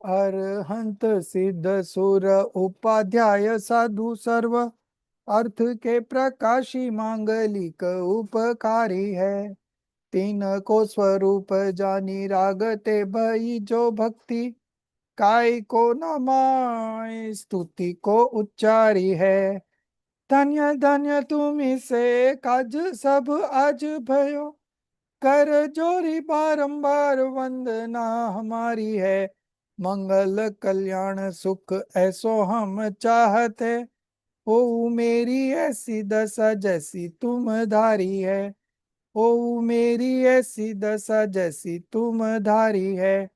अरहंत सिद्ध सुर उपाध्याय साधु सर्व अर्थ के प्रकाशी मांगलिक उपकारी है। तीन को स्वरूप जानी रागते भई जो भक्ति काय को नमाय स्तुति को उच्चारी है। धन्य धन्य तुम्ही से काज सब आज भयो कर जोरी बारंबार वंदना हमारी है। मंगल कल्याण सुख ऐसो हम चाहते हो मेरी ऐसी दशा जैसी तुम धारी है। हो मेरी ऐसी दशा जैसी तुम धारी है।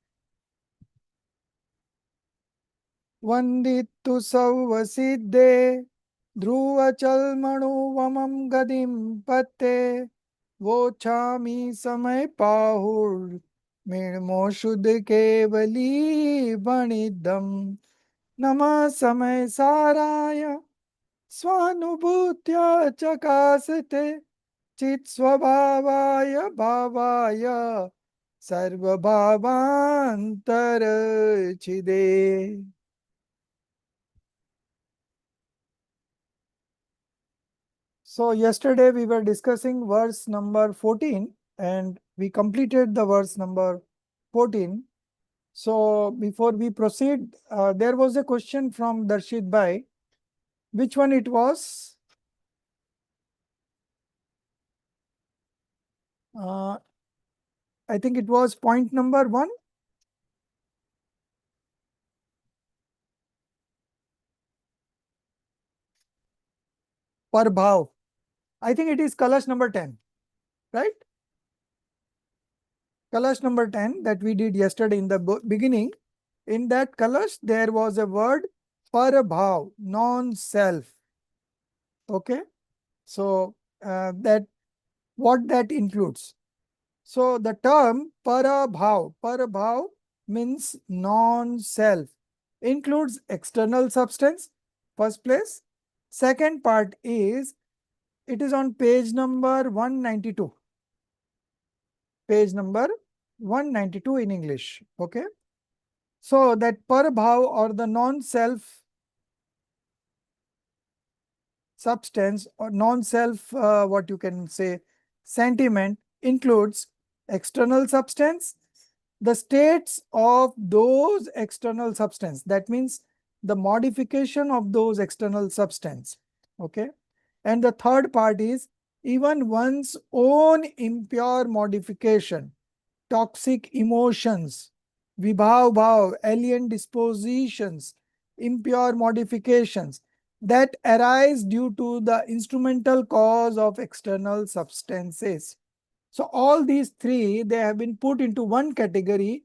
वंदितु सौ सिद्धे ध्रुव चलमणु वमम गदिम पत्ते वो छामी समय पाहुर निर्मो शुद्ध केवली बणिदम नमः समय साराय स्वानुभूत्या चकासते चित स्वभावाय भावाय सर्वभावांतर छिदे। So yesterday we were discussing verse number 14 and we completed the verse number 14. So before we proceed, there was a question from Darshit Bhai. Which one it was? I think it was point number 1. Parbhav. I think it is Kalash number 10, right? Kalash number 10 that we did yesterday in the beginning. In that Kalash, there was a word Parbhav, non-self. Okay. So what that includes. So the term parabhav means non-self, includes external substance, first place. Second part is, it is on page number 192. Page number 192 in English. Okay. So that parabhav or the non-self substance or non-self, what you can say, sentiment includes external substance, the states of those external substance. That means the modification of those external substance. Okay. And the third part is even one's own impure modification, toxic emotions, vibhav bhav, alien dispositions, impure modifications that arise due to the instrumental cause of external substances. So all these three, they have been put into one category,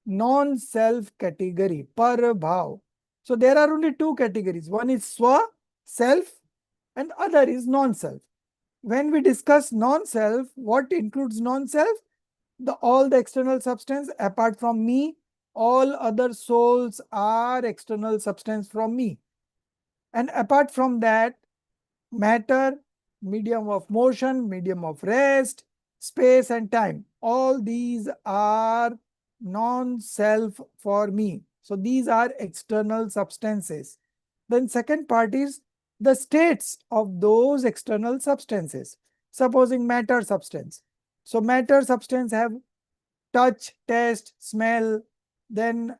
non-self category, parbhav. So there are only two categories. One is swa, self, and other is non-self. When we discuss non-self, what includes non-self? All the external substance apart from me, all other souls are external substance from me. And apart from that, matter, medium of motion, medium of rest, space and time, all these are non-self for me. So these are external substances. Then second part is the states of those external substances. Supposing matter substance. So matter substance have touch, taste, smell. Then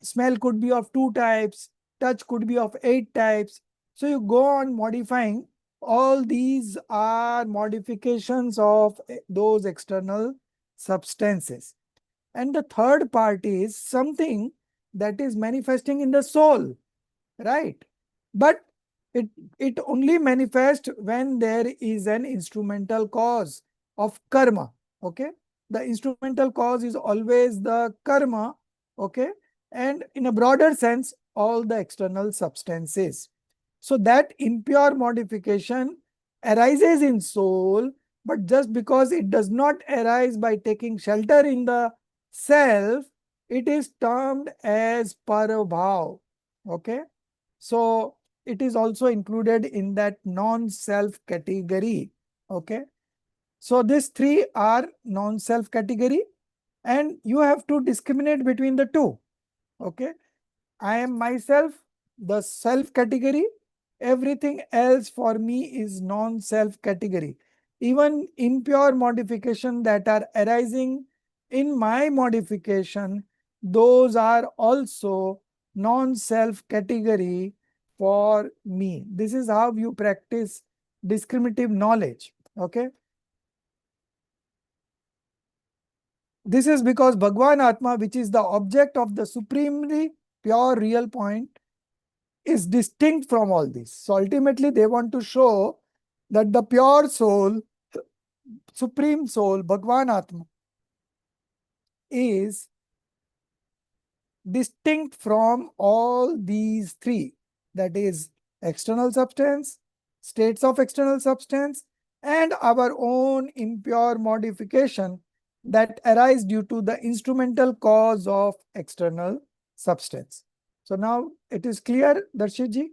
smell could be of 2 types, touch could be of 8 types. So you go on modifying. All these are modifications of those external substances. And the third part is something that is manifesting in the soul, right? But it only manifests when there is an instrumental cause of karma. Okay. The instrumental cause is always the karma. Okay. And in a broader sense, all the external substances. So that impure modification arises in soul, but just because it does not arise by taking shelter in the self, it is termed as parabhav. Okay. So it is also included in that non-self category. Okay. So these three are non-self category, and you have to discriminate between the two. Okay. I am myself, the self category. Everything else for me is non-self category. Even impure modification that are arising in my modification, those are also non-self category for me. This is how you practice discriminative knowledge. Okay. This is because Bhagwan Atma, which is the object of the supremely pure real point, is distinct from all this. So ultimately, they want to show that the pure soul, supreme soul, Bhagwan Atma, is distinct from all these three. That is external substance, states of external substance, and our own impure modification that arise due to the instrumental cause of external substance. So now it is clear, Darshit ji?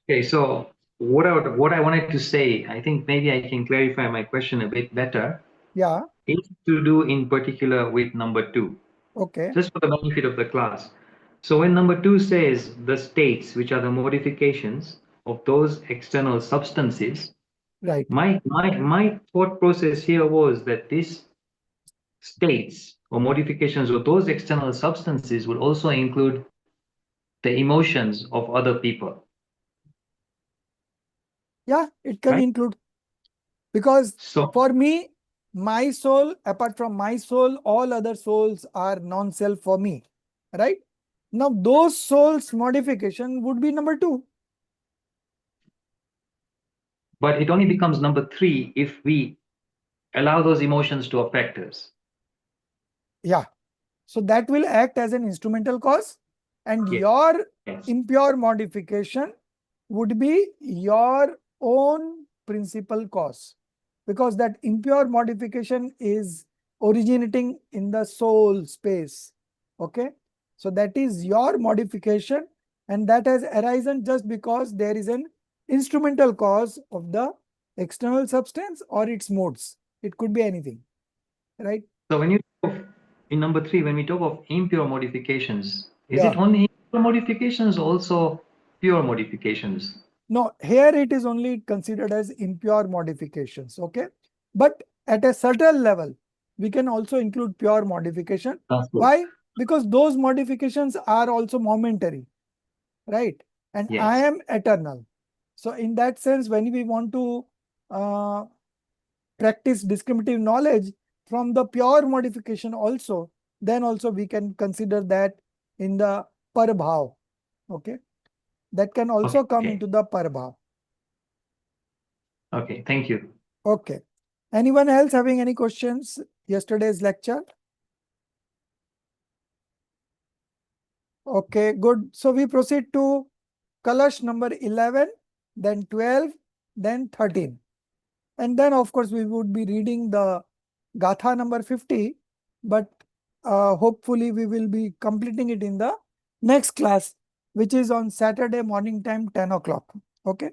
Okay, so what I wanted to say, I think maybe I can clarify my question a bit better. Yeah. It's to do in particular with number two, Okay. just for the benefit of the class. So when number two says the states, which are the modifications of those external substances, Right. my thought process here was that these states or modifications of those external substances would also include the emotions of other people, Yeah, it can right? include, because So, for me, my soul, apart from my soul, all other souls are non-self for me, right? Now, those souls modification would be number two. but it only becomes number three if we allow those emotions to affect us. Yeah. So that will act as an instrumental cause, and Yes. your impure modification would be your own principal cause, because that impure modification is originating in the soul space. Okay. So that is your modification, and that has arisen just because there is an instrumental cause of the external substance or its modes. It could be anything, right? So when you talk of, in number three, when we talk of impure modifications, is it Yeah. only impure modifications, also pure modifications? No, here it is only considered as impure modifications, okay? But at a certain level, we can also include pure modification. That's good. Why? Because those modifications are also momentary, right? And I Yes. am eternal. So in that sense, when we want to uh, practice discriminative knowledge from the pure modification also, then also we can consider that in the parbhav, okay? That can also come Okay. into the parbhav. Okay. Thank you. Okay. Anyone else having any questions? Yesterday's lecture? Okay, good. So we proceed to Kalash number 11, then 12, then 13. And then, of course, we would be reading the Gatha number 50, but hopefully we will be completing it in the next class, which is on Saturday morning time, 10 o'clock. Okay.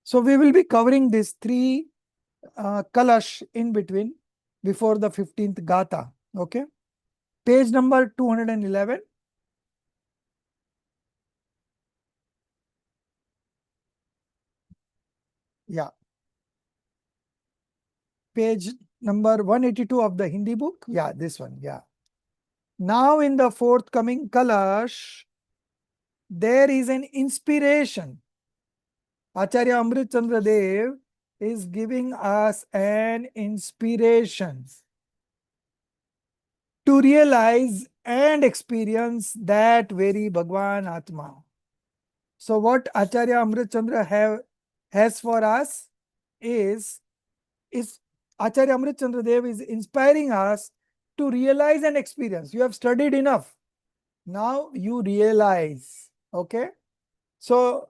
So we will be covering these three Kalash in between before the 15th Gatha. Okay. Page number 211. Yeah. Page number 182 of the Hindi book. Yeah, this one. Yeah. Now in the forthcoming Kalash, there is an inspiration. Acharya Amrit Chandra Dev is giving us an inspiration to realize and experience that very Bhagwan Atma. So what Acharya Amrit Chandra has for us is Acharya Amrit Chandra Dev is inspiring us to realize and experience. You have studied enough. Now you realize. Okay. So,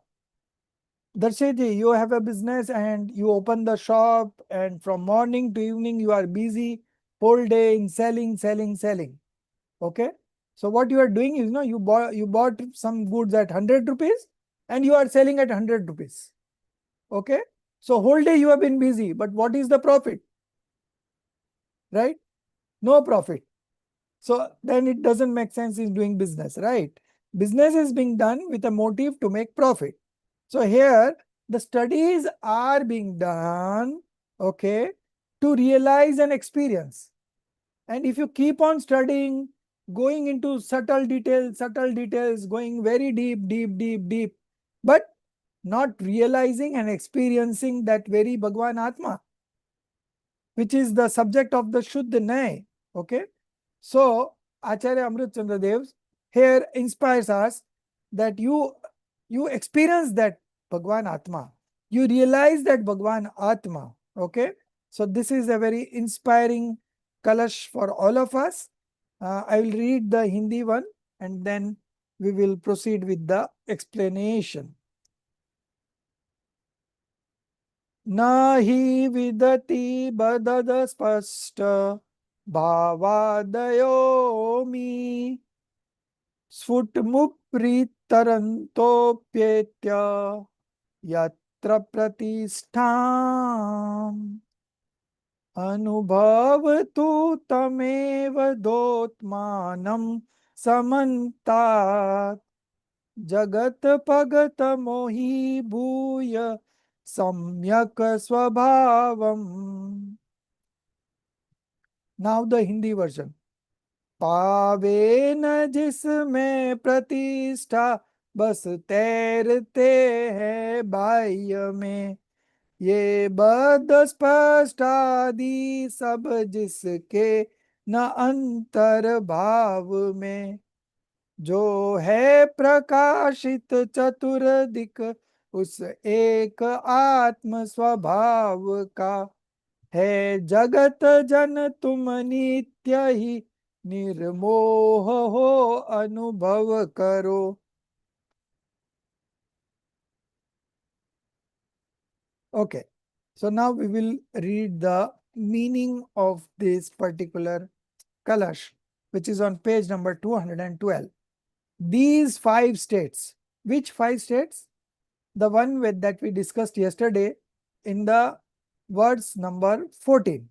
Darshiji, you have a business and you open the shop, and from morning to evening you are busy whole day in selling, selling, selling. Okay. So what you are doing is, no, you bought some goods at 100 rupees and you are selling at 100 rupees. Okay. So whole day you have been busy, but what is the profit? Right? No profit. So then it doesn't make sense in doing business, right? Business is being done with a motive to make profit. So here the studies are being done, okay, to realize an experience. And if you keep on studying, going into subtle details, going very deep, deep, deep, deep, but not realizing and experiencing that very Bhagwan Atma, which is the subject of the Shuddha Nay. Okay. So Acharya Amrit Chandra Dev here inspires us that you experience that Bhagwan Atma. You realize that Bhagwan Atma. Okay. So this is a very inspiring kalash for all of us. I will read the Hindi one and then we will proceed with the explanation. Nahi vidati badada spasta bhavadayomi स्फुटमुप्रीतरन्तोऽप्येत्य यत्र प्रतिष्ठाम् अनुभवतु तमेव दोत्मानं समन्तात् जगत पगत मोहीभूय सम्यक स्वभावम्. Now the Hindi version. पावे न जिसमें प्रतिष्ठा बस तैरते हैं बाह्य में, ये बद स्पष्ट आदि सब जिसके न अंतर भाव में, जो है प्रकाशित चतुर्दिक उस एक आत्म स्वभाव का, है जगत जन तुम नित्य ही निर्मोह हो अनुभव करो. Okay, so now we will read the meaning of this particular kalash, which is on page number 212. These 5 states, which 5 states? The one with that we discussed yesterday in the words number 14.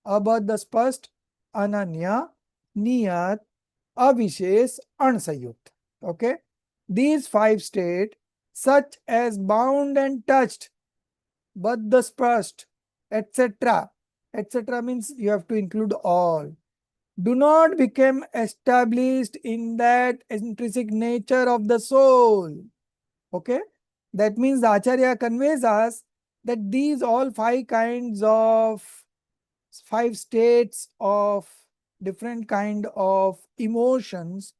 Abad spast, ananya, niyat, avishes, ansayut. Okay. These 5 states, such as bound and touched, but the spast, etc. etc. means you have to include all. Do not become established in that intrinsic nature of the soul. Okay. That means the Acharya conveys us that these all 5 kinds of 5 states of different kind of emotions,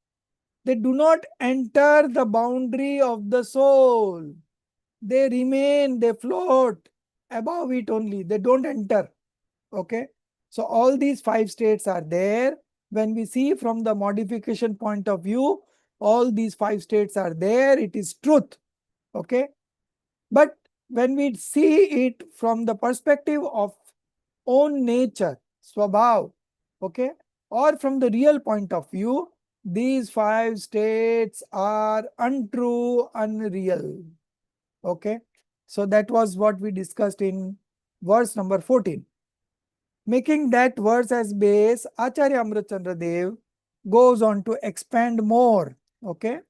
they do not enter the boundary of the soul. They remain, they float above it only. They don't enter. Okay. So all these 5 states are there. When we see from the modification point of view, all these 5 states are there. It is truth. Okay. But when we see it from the perspective of own nature, swabhav, okay, or from the real point of view, these 5 states are untrue, unreal. Okay. So that was what we discussed in verse number 14. Making that verse as base, Acharya Amritchandra Dev goes on to expand more. Okay.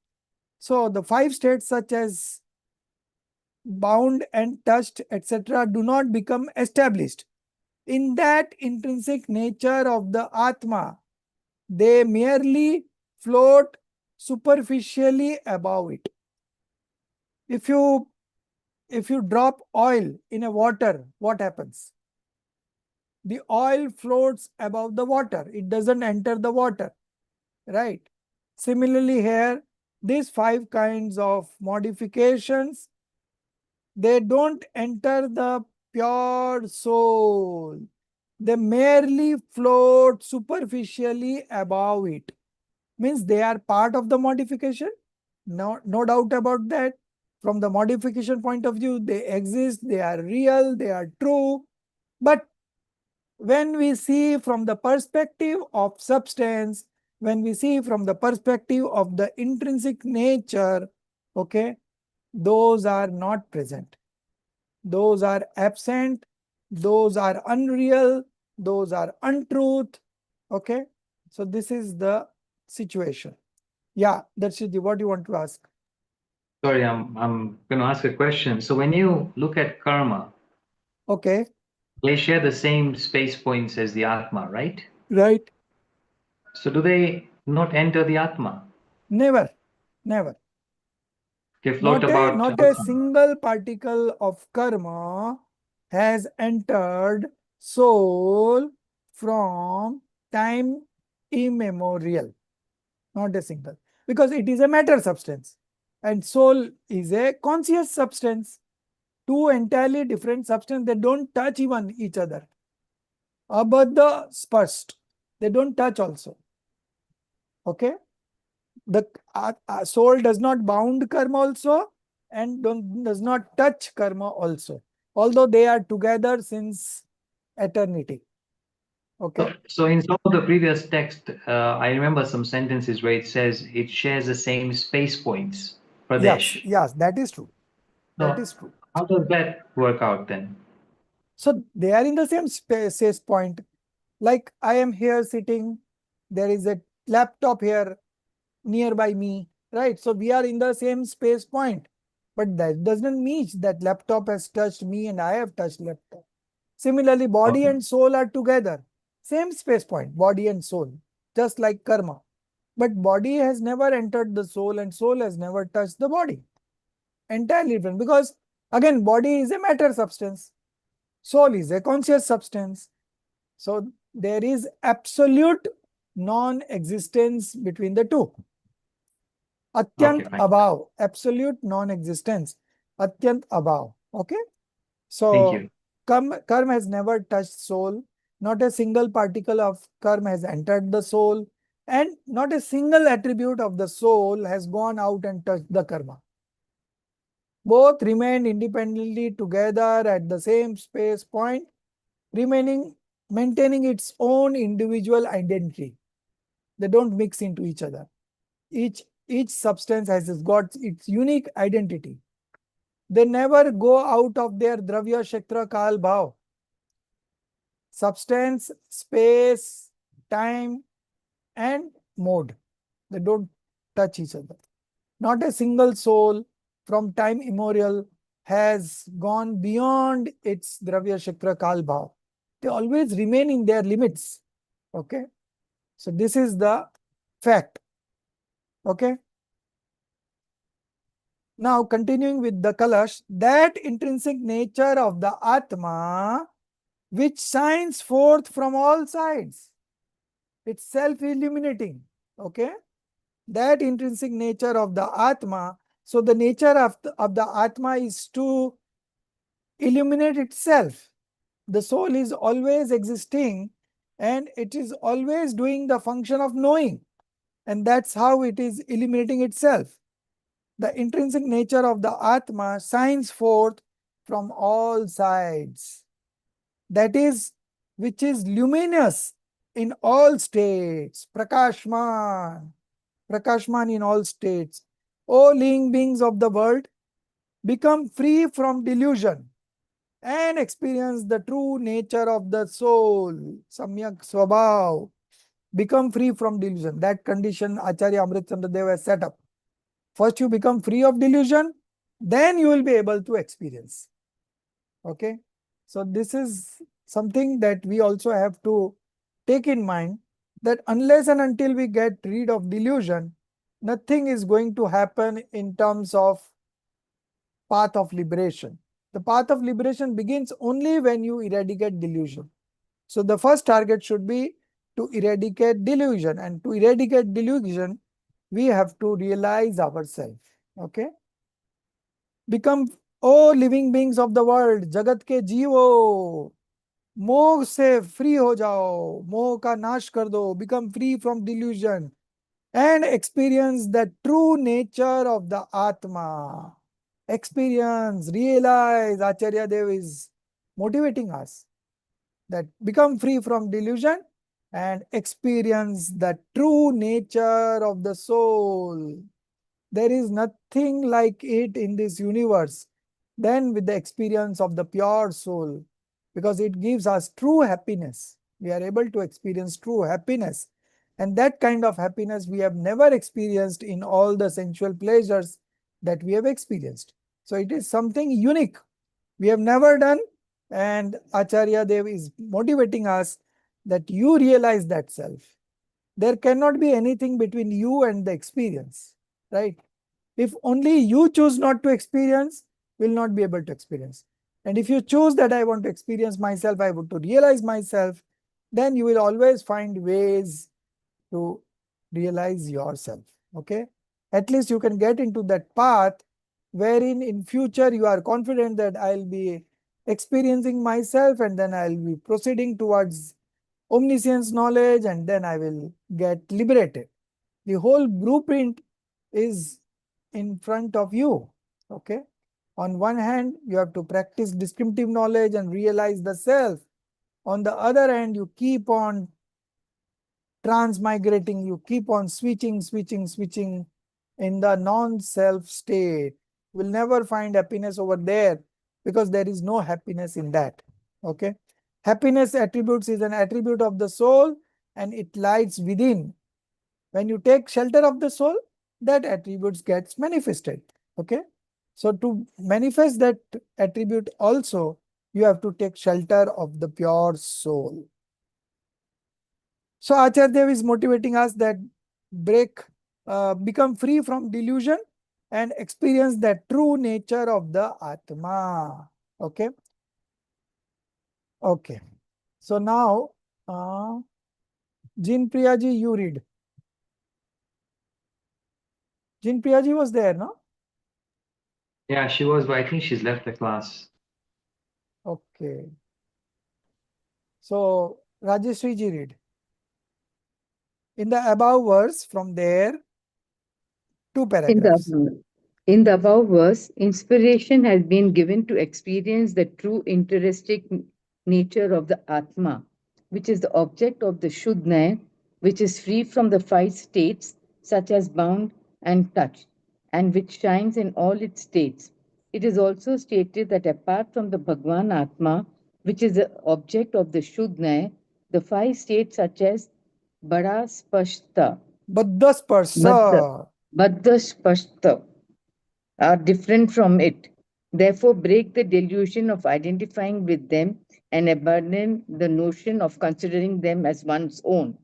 So the 5 states such as bound and touched, etc., do not become established in that intrinsic nature of the Atma. They merely float superficially above it. If you drop oil in a water, what happens? The oil floats above the water. It doesn't enter the water, right? Similarly here, these 5 kinds of modifications, they don't enter the pure soul. They merely float superficially above it. Means they are part of the modification. No doubt about that. From the modification point of view, they exist, they are real, they are true. But when we see from the perspective of substance, when we see from the perspective of the intrinsic nature, okay, those are not present. Those are absent. Those are unreal. Those are untruth. Okay. So this is the situation. Yeah, that's it. What do you want to ask? Sorry, I'm going to ask a question. So when you look at karma, Okay. they share the same space points as the Atma, right? Right. So do they not enter the Atma? Never. Never. They float about Not a outside. single particle of karma has entered soul from time immemorial. Not a single. Because it is a matter substance. And soul is a conscious substance. Two entirely different substances, they don't touch even each other. Abadha spast. They don't touch also. Okay. The soul does not bound karma also and does not touch karma also, although they are together since eternity. Okay. So in some of the previous text, I remember some sentences where it says it shares the same space points, Yes, Pradesh. yes, that is true. That So is true. how does that work out then? So they are in the same space point. Like I am here sitting, there is a laptop here nearby me, right? So we are in the same space point. But that doesn't mean that laptop has touched me and I have touched laptop. Similarly, body Okay. and soul are together. Same space point, body and soul, just like karma. But body has never entered the soul and soul has never touched the body. Entirely different because again, body is a matter substance. Soul is a conscious substance. So there is absolute non-existence between the two. Okay, Atyant fine. abhav, absolute non-existence. Atyant abhav. Okay. Thank So you. karma has never touched soul. Not a single particle of karma has entered the soul. And not a single attribute of the soul has gone out and touched the karma. Both remain independently together at the same space point, maintaining its own individual identity. They don't mix into each other. Each substance has got its unique identity. They never go out of their dravya kshetra kal bhav. Substance, space, time, and mode. They don't touch each other. Not a single soul from time immemorial has gone beyond its dravya kshetra kal bhav. They always remain in their limits. Okay. So this is the fact. Okay. Now continuing with the Kalash, that intrinsic nature of the Atma which shines forth from all sides. It's self-illuminating. Okay. That intrinsic nature of the Atma. So the nature of the Atma is to illuminate itself. The soul is always existing and it is always doing the function of knowing. And that's how it is illuminating itself. The intrinsic nature of the Atma shines forth from all sides. That is, which is luminous in all states. Prakashman. Prakashman in all states. O living beings of the world, become free from delusion and experience the true nature of the soul. Samyak Swabhav. Become free from delusion. That condition Acharya Amrit Chandra Dev has set up. First you become free of delusion, then you will be able to experience. Okay. So this is something that we also have to take in mind, that unless and until we get rid of delusion, nothing is going to happen in terms of path of liberation. The path of liberation begins only when you eradicate delusion. So the first target should be to eradicate delusion, and to eradicate delusion, we have to realize ourselves. Okay. Become, oh living beings of the world, जगत के जीवो, मोह से free हो जाओ, मोह का नाश कर दो, become free from delusion and experience the true nature of the Atma. experience, realize. Acharya Dev is motivating us that become free from delusion and experience the true nature of the soul. There is nothing like it in this universe than with the experience of the pure soul, because it gives us true happiness. We are able to experience true happiness. And that kind of happiness we have never experienced in all the sensual pleasures that we have experienced. So it is something unique we have never done. And Acharya Dev is motivating us that you realize that self. There cannot be anything between you and the experience, right? If only you choose not to experience, will not be able to experience. And if you choose that I want to experience myself, I want to realize myself, then you will always find ways to realize yourself. Okay. At least you can get into that path wherein in future you are confident that I'll be experiencing myself, and then I'll be proceeding towards omniscience knowledge, and then I will get liberated. The whole blueprint is in front of you. Okay. On one hand, you have to practice descriptive knowledge and realize the self. On the other hand, you keep on transmigrating, you keep on switching in the non-self state. You will never find happiness over there because there is no happiness in that. Okay. Happiness attributes is an attribute of the soul and it lies within. When you take shelter of the soul, that attributes gets manifested. Okay. So to manifest that attribute also, you have to take shelter of the pure soul. So Acharya Dev is motivating us that become free from delusion and experience the true nature of the Atma. Okay. Okay. So now, Jin Priyaji, you read. Jin Priyaji was there, no? Yeah, she was, but I think she's left the class. Okay. So Rajeshri ji read. In the above verse, from there, two In paragraphs. in the above verse, inspiration has been given to experience the true intrinsic nature of the Atma, which is the object of the Shuddha, which is free from the five states such as bound and touch, and which shines in all its states. It is also stated that apart from the Bhagwan Atma, which is the object of the Shuddha, the five states such as Bada Spashta, Baddha Baddha Spashta, are different from it. Therefore, break the delusion of identifying with them and abandon the notion of considering them as one's own.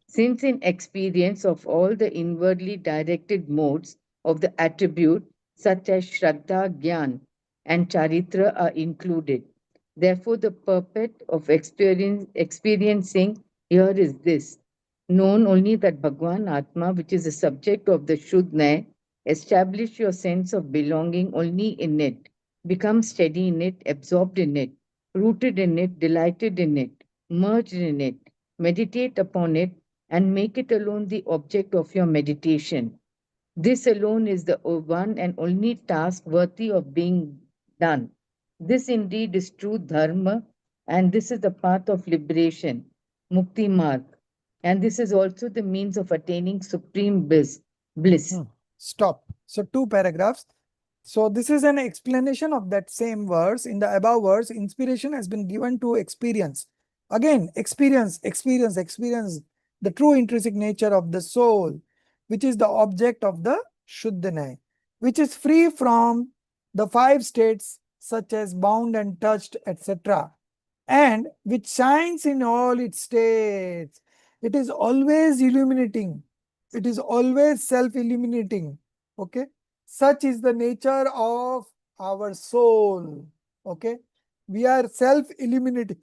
Since in experience of all the inwardly directed modes of the attribute, such as Shraddha, Gyan, and Charitra are included. Therefore, the purport of experiencing here is this: known only that Bhagwan Atma, which is the subject of the Shuddha, establish your sense of belonging only in it, become steady in it, absorbed in it, rooted in it, delighted in it, merged in it, meditate upon it, and make it alone the object of your meditation. This alone is the one and only task worthy of being done. This indeed is true dharma, and this is the path of liberation, mukti marg. And this is also the means of attaining supreme bliss. Stop. So two paragraphs. So this is an explanation of that same verse. In the above verse, inspiration has been given to experience. Again, experience the true intrinsic nature of the soul, which is the object of the Shuddhana, which is free from the five states such as bound and touched, etc., and which shines in all its states. It is always illuminating. It is always self-illuminating. Okay. Such is the nature of our soul. Okay. We are self-illuminating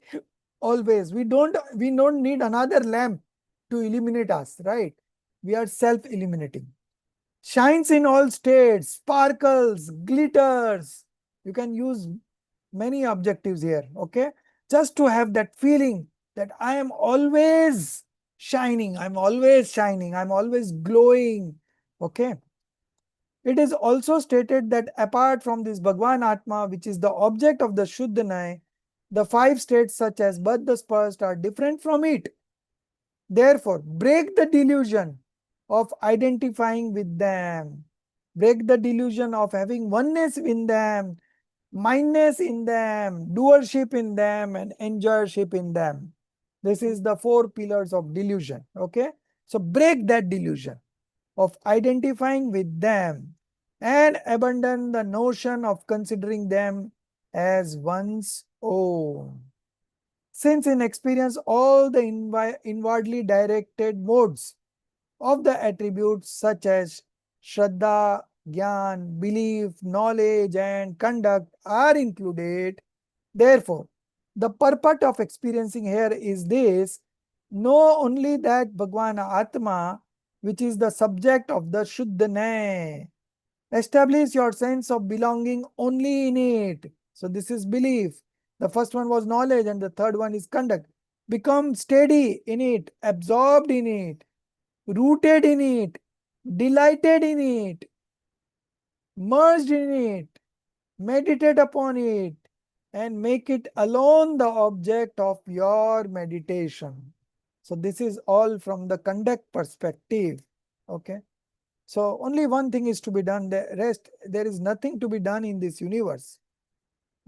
always. We don't need another lamp to illuminate us, right? We are self-illuminating. Shines in all states, sparkles, glitters. You can use many objectives here. Okay. Just to have that feeling that I am always shining, I'm always glowing. Okay. It is also stated that apart from this Bhagwan Atma, which is the object of the Shuddhanai, the 5 states such as Baddha Spast are different from it. Therefore, break the delusion of identifying with them. Break the delusion of having oneness in them, mindness in them, doership in them, and enjoyership in them. This is the 4 pillars of delusion. Okay. So break that delusion of identifying with them and abandon the notion of considering them as one's own. Since in experience, all the inwardly directed modes of the attributes such as Shraddha, Gyan, belief, knowledge, and conduct are included. Therefore, the purport of experiencing here is this: know only that Bhagwan Atma, which is the subject of the Shuddhanay. Establish your sense of belonging only in it. So this is belief. The first one was knowledge and the third one is conduct. Become steady in it, absorbed in it, rooted in it, delighted in it, merged in it, meditate upon it, and make it alone the object of your meditation. So this is all from the conduct perspective. Okay. So only one thing is to be done. The rest, there is nothing to be done in this universe.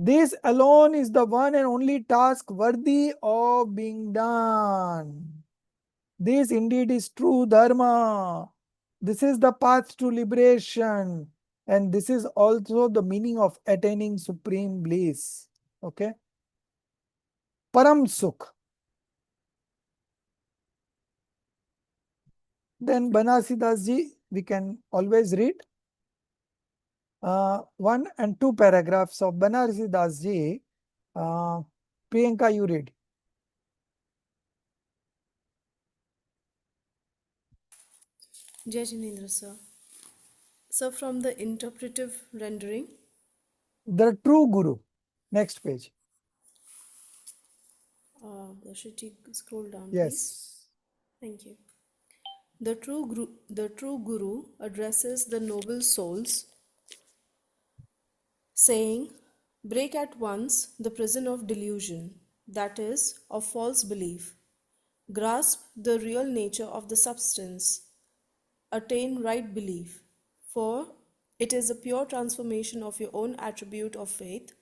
This alone is the one and only task worthy of being done. This indeed is true dharma. This is the path to liberation. And this is also the meaning of attaining supreme bliss. Okay. Param Sukh. Then Banarsidas ji, we can always read 1 and 2 paragraphs of Banarsidas ji. Priyanka, you read. Jai Jinendra sir. So from the interpretive rendering, The true Guru. Next page. should you scroll down, please? Yes. Thank you. The true Guru addresses the noble souls, saying, break at once the prison of delusion, that is, of false belief. Grasp the real nature of the substance. Attain right belief, for it is a pure transformation of your own attribute of faith.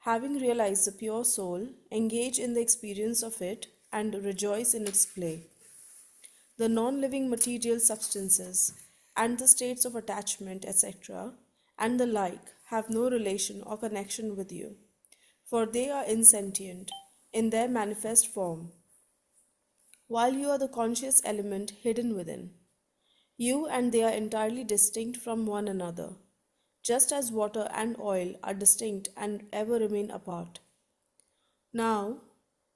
Having realized the pure soul, engage in the experience of it and rejoice in its play. The non-living material substances and the states of attachment, etc., and the like have no relation or connection with you, for they are insentient in their manifest form, while you are the conscious element hidden within. You and they are entirely distinct from one another, just as water and oil are distinct and ever remain apart. Now,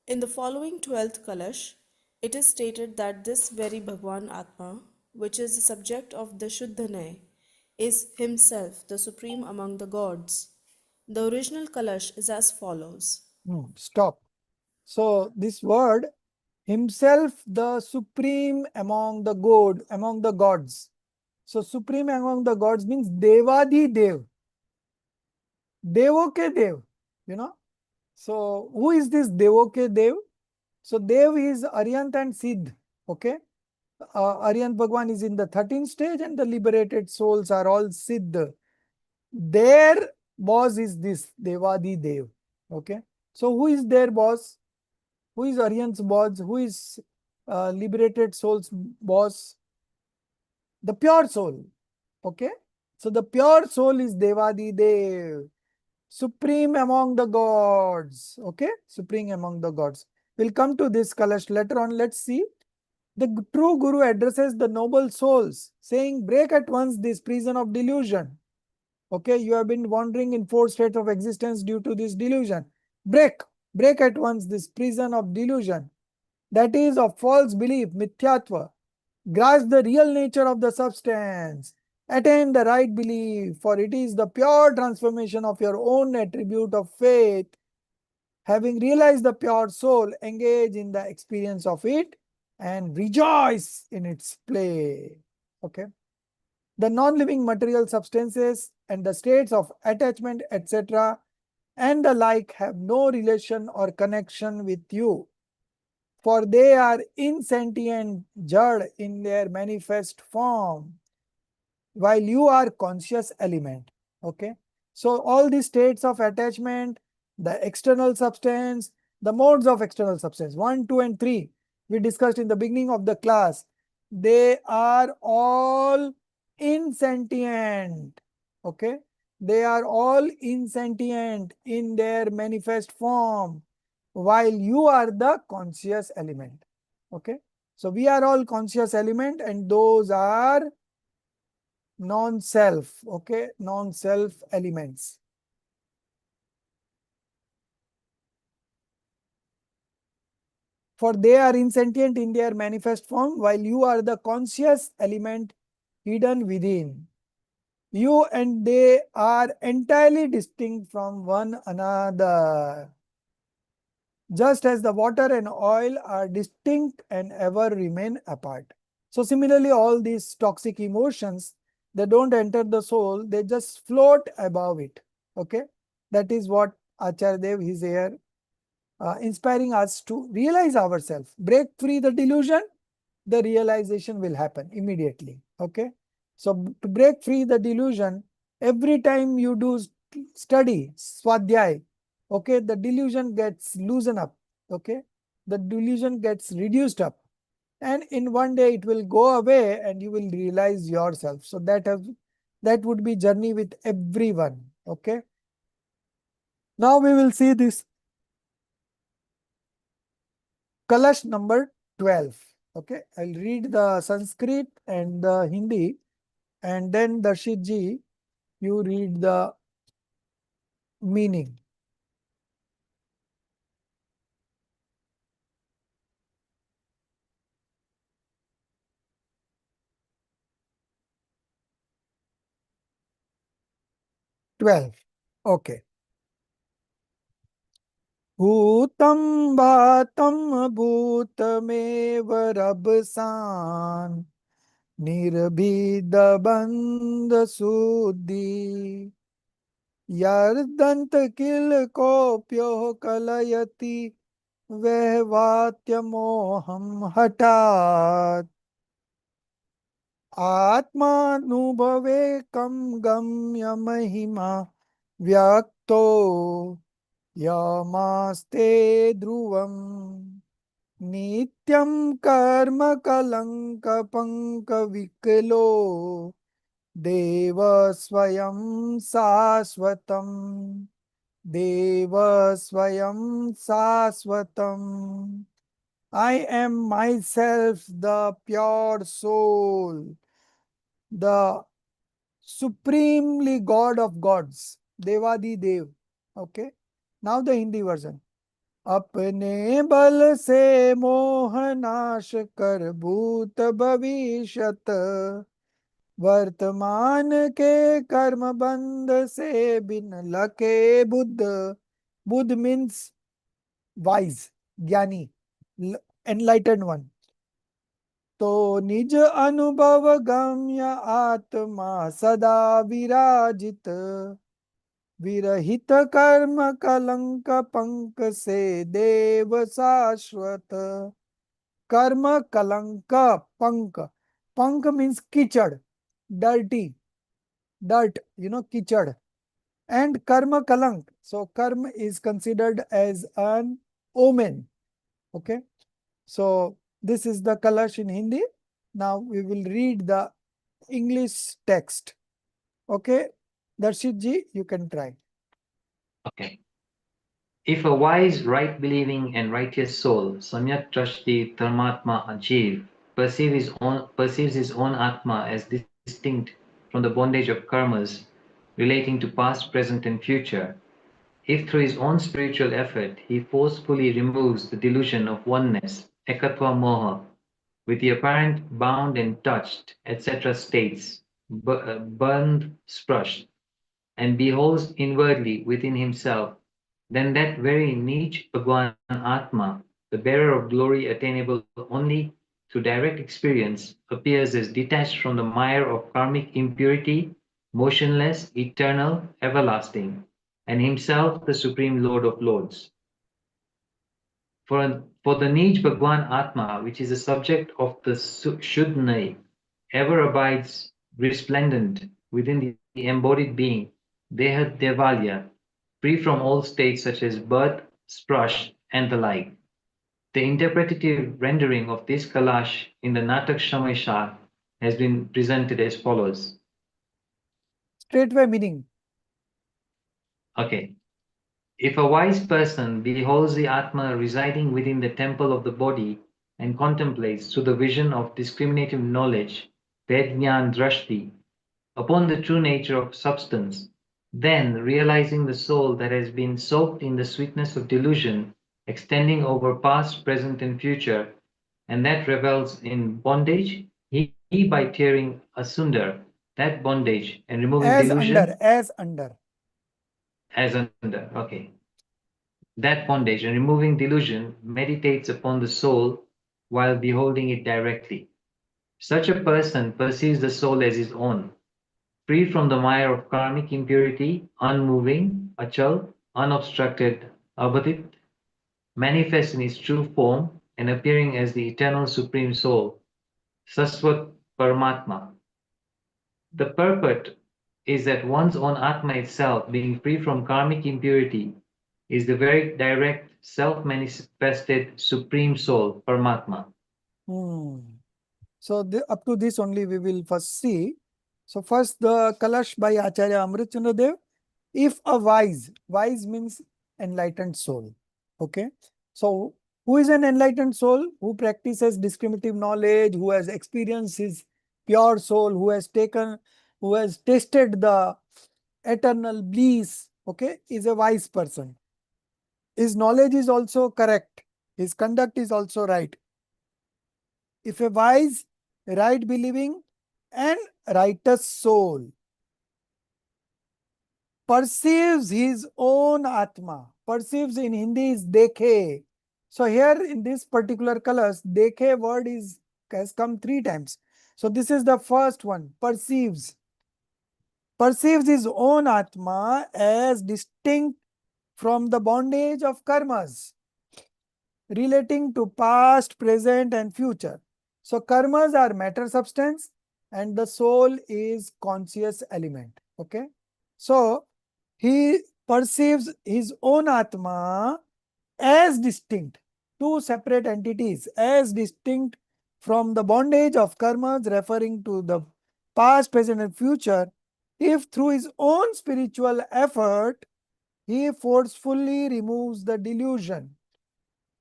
in the following 12th Kalash, it is stated that this very Bhagwan Atma, which is the subject of the Shuddhanay, is himself the supreme among the gods. The original Kalash is as follows. Stop. So this word, himself the supreme among the gods. So supreme among the gods means Devadi Dev. Devo ke Dev. You know. So who is this Devo ke Dev? So Dev is Aryant and Siddh. Okay. Aryant Bhagwan is in the 13th stage and the liberated souls are all Siddh. Their boss is this Devadi Dev. Okay. So who is their boss? Who is Aryant's boss? Who is liberated soul's boss? The pure soul. Okay. So the pure soul is Devadi Dev. Supreme among the gods. Okay. Supreme among the gods. We'll come to this Kalash later on. Let's see. The true Guru addresses the noble souls, saying, break at once this prison of delusion. Okay, you have been wandering in 4 states of existence due to this delusion. Break at once this prison of delusion. That is of false belief, mithyatva. Grasp the real nature of the substance. Attain the right belief, for it is the pure transformation of your own attribute of faith. Having realized the pure soul, engage in the experience of it and rejoice in its play. Okay. the non-living material substances and the states of attachment, etc., and the like have no relation or connection with you, for they are insentient jad in their manifest form, while you are conscious element. Okay. So all these states of attachment, the external substance, the modes of external substance, 1, 2, and 3, we discussed in the beginning of the class, they are all insentient. Okay. They are all insentient in their manifest form, while you are the conscious element. Okay. So we are all conscious element, and those are non-self. Okay, non-self elements. For they are insentient in their manifest form, while you are the conscious element hidden within. You and they are entirely distinct from one another, just as the water and oil are distinct and ever remain apart. So similarly, all these toxic emotions, they don't enter the soul, they just float above it. Okay, that is what Acharya Dev is here inspiring us to realize ourselves, break free the delusion, the realization will happen immediately. Okay, so to break free the delusion, every time you do study swadhyay, okay, the delusion gets loosened up. Okay, the delusion gets reduced up, and in one day it will go away and you will realize yourself. So that would be journey with everyone. Okay, now we will see this Kalash number 12. Okay, I'll read the Sanskrit and the Hindi, and then Darshit ji, you read the meaning. Twelve. Okay. भूतं भातं भूतमेव रभसान् निर्भीदबन्धसुद्धि यर्दन्तकिलकोऽप्यो कलयति वैवात्यमोहं हठात् आत्मानुभवे कं गम्य महिमा व्यक्तो यमास्ते ध्रुवम् नित्यं कर्म कलङ्कपङ्कविकलो देव स्वयं शाश्वतम् देव स्वयं शाश्वतम्. I am myself the pure soul, the supremely God of gods, Devadi Dev. Okay. Now the Hindi version. अपने बल से मोह नाश कर भूत भविष्यत वर्तमान के कर्म बंध से बिन लके बुद्ध. बुद्ध means wise, ज्ञानी, enlightened one. तो निज अनुभव गम्य आत्मा सदा विराजित विरहित कर्म कलंक पंक से देव शाश्वत. कर्म kalanka pank. Pank means kichad, dirty, dirt, kichad. And karma kalank. So karma is considered as an omen. Okay. So this is the Kalash in Hindi. Now we will read the English text. Okay. Darshit ji, you can try. Okay. If a wise, right-believing and righteous soul, Samyak Drashti Dharmatma Ajiv, perceives his own Atma as distinct from the bondage of karmas relating to past, present and future, if through his own spiritual effort he forcefully removes the delusion of oneness, ekatva moha, with the apparent bound and touched, etc. states, burned, sprushed, and beholds inwardly within himself, then that very Nij Bhagwan Atma, the bearer of glory attainable only through direct experience, appears as detached from the mire of karmic impurity, motionless, eternal, everlasting, and himself the supreme Lord of Lords. For the Nij Bhagwan Atma, which is the subject of the Shuddh ever abides resplendent within the embodied being, Dehat Devalya, free from all states such as birth, sprush, and the like. The interpretative rendering of this Kalash in the Natak Samaysaar has been presented as follows. Straightway meaning. Okay. If a wise person beholds the Atma residing within the temple of the body and contemplates through the vision of discriminative knowledge, Vedjnan Drashti, upon the true nature of substance, then realizing the soul that has been soaked in the sweetness of delusion, extending over past, present, and future, and that revels in bondage, he by tearing asunder that bondage and removing delusion As under. as under, okay, that bondage and removing delusion meditates upon the soul while beholding it directly. Such a person perceives the soul as his own, free from the mire of karmic impurity, unmoving, achal, unobstructed, abhadit, manifest in its true form and appearing as the eternal supreme soul, Saswat Paramatma. The purport is that one's own Atma itself, being free from karmic impurity, is the very direct, self-manifested Supreme Soul, Paramatma. So up to this only we will first see. So first the Kalash by Acharya Amritchandra Dev. If a wise means enlightened soul. Okay. So who is an enlightened soul? Who practices discriminative knowledge, who has experienced his pure soul, who has tasted the eternal bliss, okay, is a wise person. His knowledge is also correct. His conduct is also right. If a wise, right believing and righteous soul perceives his own Atma, perceives in Hindi is dekhe. So here in this particular colors, dekhe word has come 3 times. So this is the first one, perceives. Perceives his own Atma as distinct from the bondage of karmas relating to past, present and future. So karmas are matter substance and the soul is conscious element. Okay. So he perceives his own Atma as distinct, 2 separate entities, as distinct from the bondage of karmas referring to the past, present and future, if through his own spiritual effort, he forcefully removes the delusion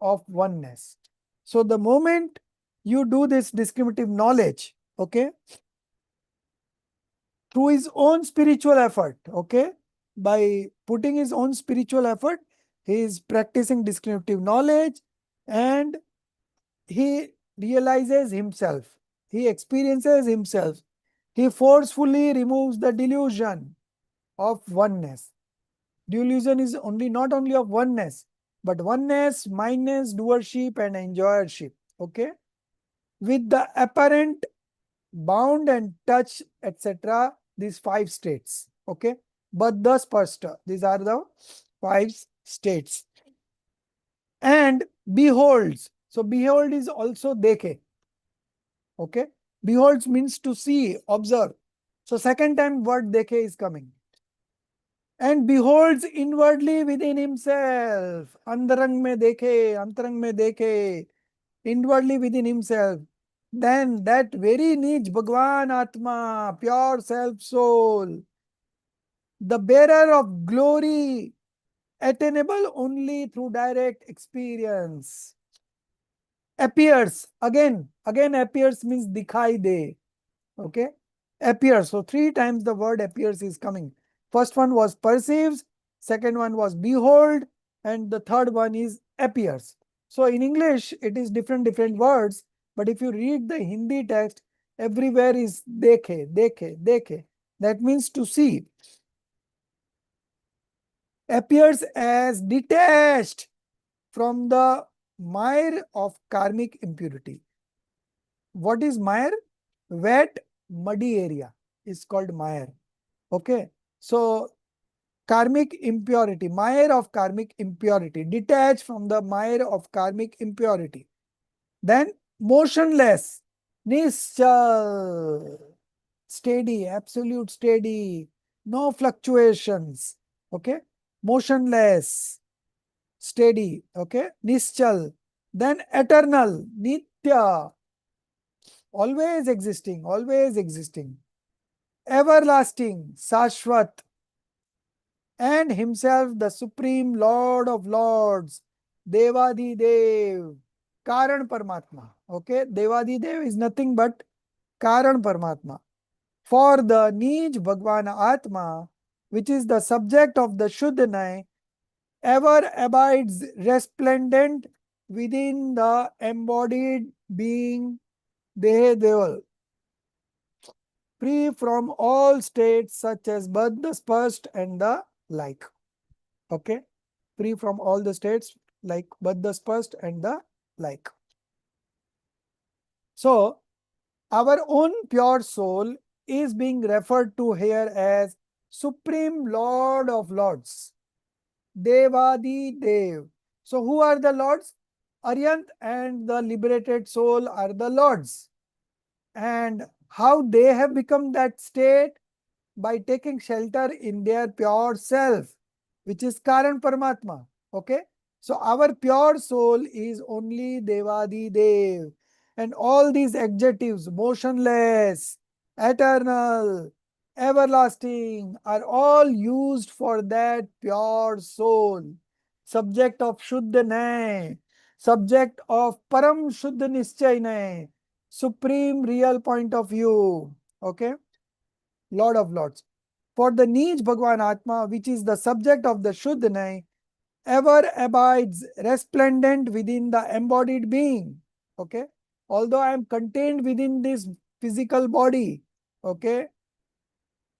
of oneness. So the moment you do this discriminative knowledge, okay, through his own spiritual effort, okay, by putting his own spiritual effort, he is practicing discriminative knowledge and he realizes himself, he experiences himself, he forcefully removes the delusion of oneness. Delusion is not only of oneness, but oneness, mindness, doership and enjoyership, okay, with the apparent bound and touch, etc. These 5 states, okay. But the spashta, these are the 5 states. And beholds. So behold is also dekhe. Okay. Beholds means to see, observe. So second time word dekhe is coming. And beholds inwardly within himself. Andarang mein dekhe, antarang mein dekhe. Inwardly within himself. Then that very Nij Bhagwan Atma, pure self soul, the bearer of glory, attainable only through direct experience, appears. Again appears means dikhai de. Okay. Appears. So 3 times the word appears is coming. First one was perceives, second one was behold, and the third one is appears. So in English, it is different words. But if you read the Hindi text, everywhere is dekhe, dekhe, dekhe. That means to see. Appears as detached from the mire of karmic impurity. what is mire? Wet, muddy area is called mire. Okay. So karmic impurity, mire of karmic impurity, detached from the mire of karmic impurity. Then motionless, nischal, steady, absolute steady, no fluctuations. Okay. Motionless, steady. Okay. Nischal. Then eternal, nitya, always existing, always existing. Everlasting, Sashwat, and himself the Supreme Lord of Lords, Devadi Dev, Karan Paramatma. Okay, Devadi Dev is nothing but Karan Paramatma. For the Nij Bhagwan Atma, which is the subject of the Shuddhanai, ever abides resplendent within the embodied being Dehedeval, free from all states such as birth, the spurst and the like. Okay, free from all the states like birth, the spurst and the like. So our own pure soul is being referred to here as Supreme Lord of Lords, Devadi Dev. So who are the lords? Aryant and the liberated soul are the lords. And how they have become that state? By taking shelter in their pure self, which is Karan Paramatma. Okay. So our pure soul is only Devadi Dev. And all these adjectives, motionless, eternal, everlasting, are all used for that pure soul. Subject of Shuddha Nay, subject of Param Shuddha Nischay Nay, supreme real point of view. Okay. Lord of Lords. For the Nij Bhagwan Atma, which is the subject of the Shuddhanai, ever abides resplendent within the embodied being. Okay. Although I am contained within this physical body, okay,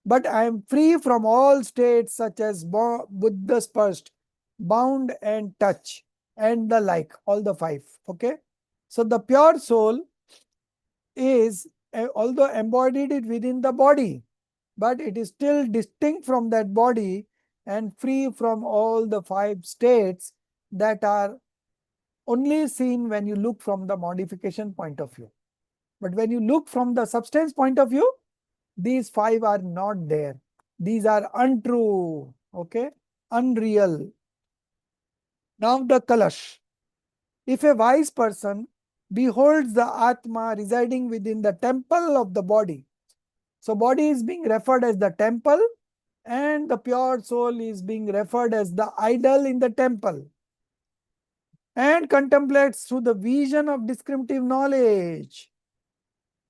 but I am free from all states such as Buddha Spurst, bound and touch, and the like, all the five. Okay. So the pure soul is, although embodied it within the body, but it is still distinct from that body and free from all the five states that are only seen when you look from the modification point of view. But when you look from the substance point of view, these five are not there. These are untrue, okay, unreal. Now the Kalash. If a wise person beholds the Atma residing within the temple of the body, so body is being referred as the temple, and the pure soul is being referred as the idol in the temple, and contemplates through the vision of discriminative knowledge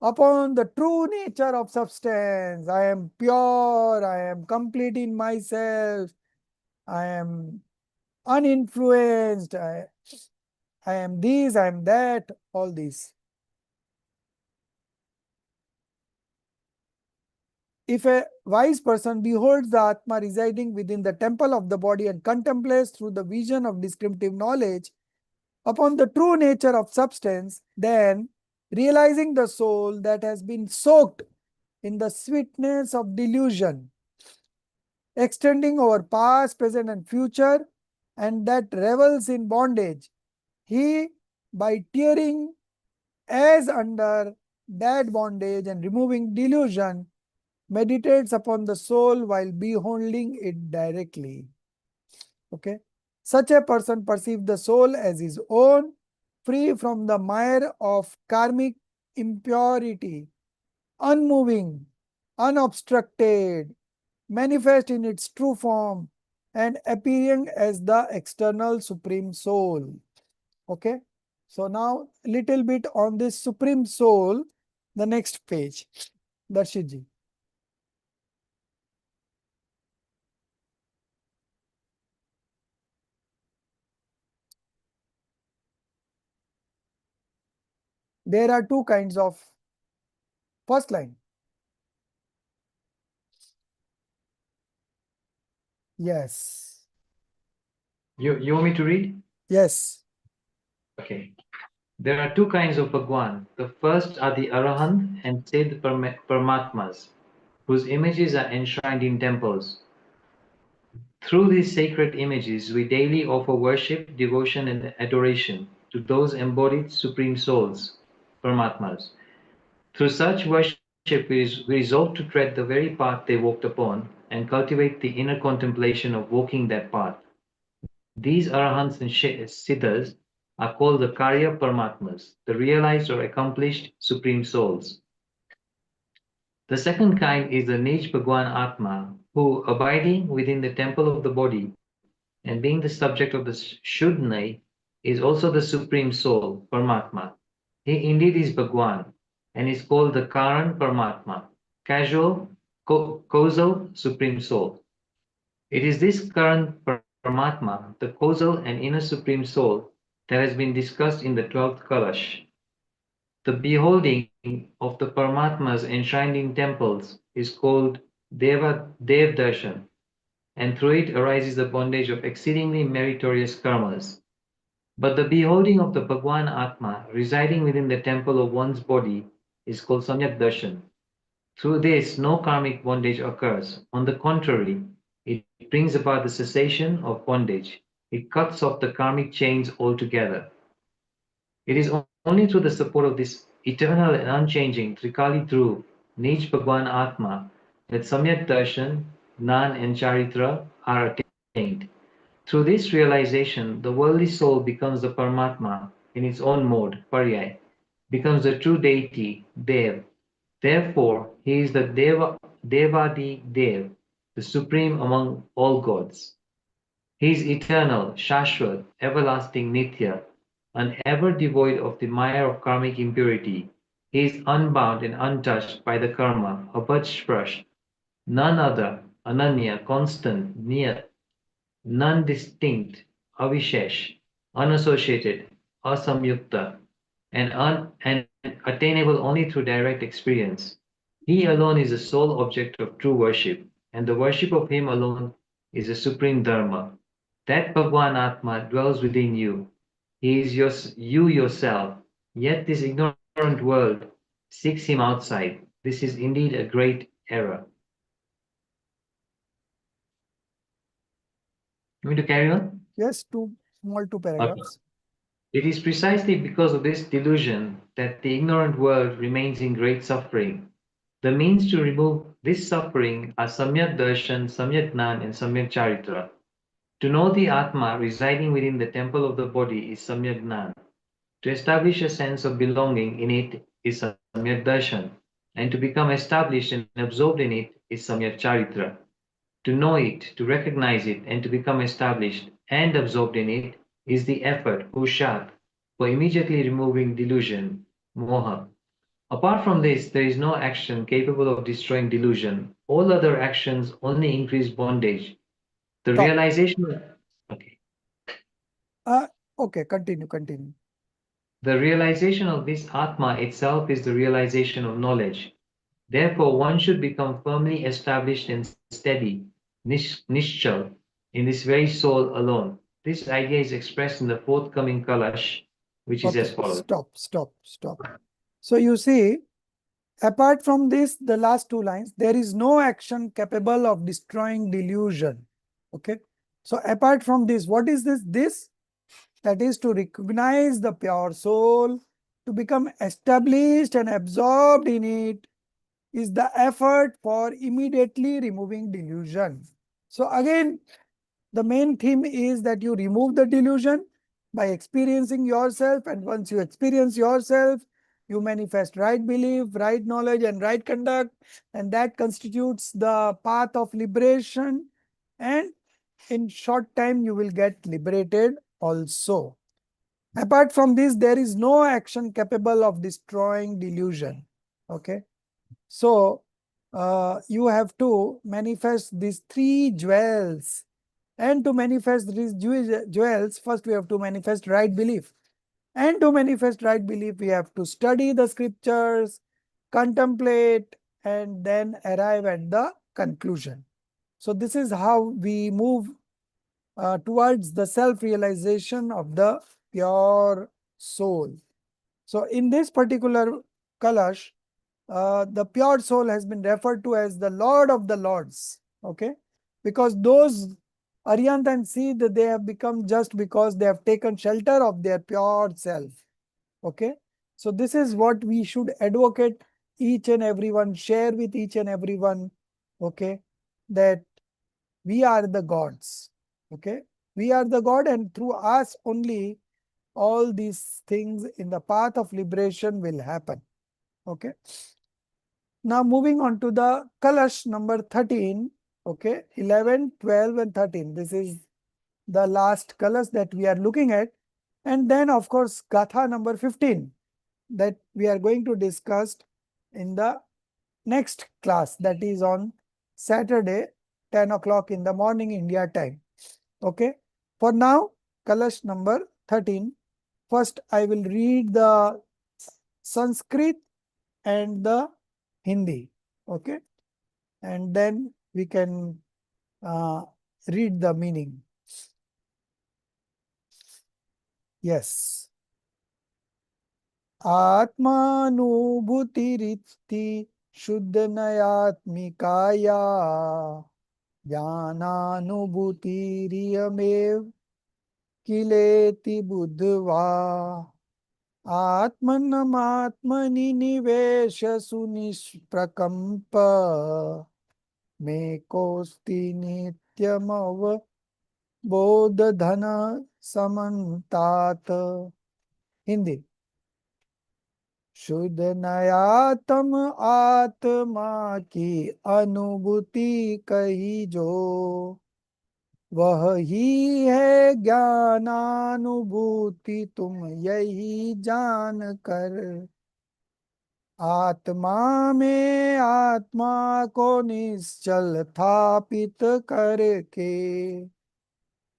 upon the true nature of substance. I am pure, I am complete in myself, I am uninfluenced, I am this, I am that, all these. If a wise person beholds the Atma residing within the temple of the body and contemplates through the vision of discriminative knowledge upon the true nature of substance, then realizing the soul that has been soaked in the sweetness of delusion, extending over past, present, and future, and that revels in bondage, he, by tearing as under that bondage and removing delusion, meditates upon the soul while beholding it directly. Okay. Such a person perceives the soul as his own, free from the mire of karmic impurity, unmoving, unobstructed, manifest in its true form, and appearing as the external supreme soul. Okay. So now little bit on this supreme soul, the next page. Darshitji. There are two kinds of first line. Yes. You want me to read? Yes. Okay. There are two kinds of Bhagwan. The first are the Arahant and Siddh Paramatmas, whose images are enshrined in temples. Through these sacred images, we daily offer worship, devotion, and adoration to those embodied supreme souls, Paramatmas. Through such worship, we resolve to tread the very path they walked upon and cultivate the inner contemplation of walking that path. These Arahants and Siddhas are called the Karya Paramatmas, the realized or accomplished supreme souls. The second kind is the Nij Bhagwan Atma, who, abiding within the temple of the body and being the subject of the Shuddhai, is also the supreme soul, Paramatma. He indeed is Bhagwan and is called the Karan Paramatma, causal supreme soul. It is this Karan Paramatma, the causal and inner supreme soul, that has been discussed in the 12th Kalash. The beholding of the Paramatmas enshrined in temples is called Dev Darshan, and through it arises the bondage of exceedingly meritorious karmas. But the beholding of the Bhagwan Atma residing within the temple of one's body is called Samyak Darshan. Through this, no karmic bondage occurs. On the contrary, it brings about the cessation of bondage. It cuts off the karmic chains altogether. It is only through the support of this eternal and unchanging Trikali Dhruv, Nij Bhagwan Atma, that Samyak Darshan, Gnan, and Charitra are attained. Through this realization, the worldly soul becomes the Paramatma in its own mode, Paryay, becomes the true deity, Dev. Therefore, he is the Devadi Dev, the supreme among all gods. He is eternal, Shashwat, everlasting, Nitya, and ever devoid of the mire of karmic impurity. He is unbound and untouched by the karma, abhajsprash, none other, Ananya, constant, Niyat, none distinct, Avishesh, unassociated, Asamyukta, and attainable only through direct experience. He alone is the sole object of true worship, and the worship of him alone is the supreme dharma. That Bhagwan Atma dwells within you. He is you yourself, yet this ignorant world seeks him outside. This is indeed a great error. You want to carry on? Yes, two paragraphs. It is precisely because of this delusion that the ignorant world remains in great suffering. The means to remove this suffering are Samyak Darshan, Samyak Gnan, and Samyak Charitra. To know the Atma residing within the temple of the body is Samyak Gnan. To establish a sense of belonging in it is Samyak Darshan, and to become established and absorbed in it is Samyak Charitra. To know it, to recognize it, and to become established and absorbed in it is the effort, Pushat, for immediately removing delusion, Moha. Apart from this, there is no action capable of destroying delusion. All other actions only increase bondage. The Stop. realization. Okay. Okay, continue. The realization of this Atma itself is the realization of knowledge. Therefore, one should become firmly established and steady, Nishchal, in this very soul alone. This idea is expressed in the forthcoming Kalash, which is as Okay, follows. stop. So you see, apart from this, the last two lines, there is no action capable of destroying delusion. Okay. So apart from this, what is this? This, that is to recognize the pure soul, to become established and absorbed in it, is the effort for immediately removing delusion. So again, the main theme is that you remove the delusion by experiencing yourself, and once you experience yourself, you manifest right belief, right knowledge, and right conduct, and that constitutes the path of liberation, and in short time you will get liberated also. Apart from this, there is no action capable of destroying delusion. Okay. So you have to manifest these three jewels. And to manifest these jewels, first we have to manifest right belief. And to manifest right belief, we have to study the scriptures, contemplate, and then arrive at the conclusion. So this is how we move towards the self-realization of the pure soul. So in this particular Kalash, the pure soul has been referred to as the Lord of the Lords. Okay, because those Aryant and Siddh, they have become just because they have taken shelter of their pure self. Okay, so this is what we should advocate each and everyone, share with each and everyone. Okay, that we are the gods. Okay, we are the God, and through us only all these things in the path of liberation will happen. Okay. Now moving on to the Kalash number 13. Okay, 11, 12 and 13. This is the last Kalash that we are looking at. And then of course Gatha number 15 that we are going to discuss in the next class, that is on Saturday 10 o'clock in the morning India time. Okay. For now, Kalash number 13. First I will read the Sanskrit and the Hindi. Okay. And then we can read the meaning. Yes. आत्मानुभूतिरिति शुद्धनयात्मिकाया ज्ञानानुभूतिरियमेव किलेति बुद्ध्वा आत्मनमात्मनि निवेश सुनिष्प्रकम्प मे कोस्ति नित्यमवबोधधन समन्तात. हिंदी. शुद्ध नयातम आत्मा की अनुभूति कही जो, वह ही है ज्ञानानुभूति तुम यही जान कर. आत्मा में आत्मा को निश्चल स्थापित करके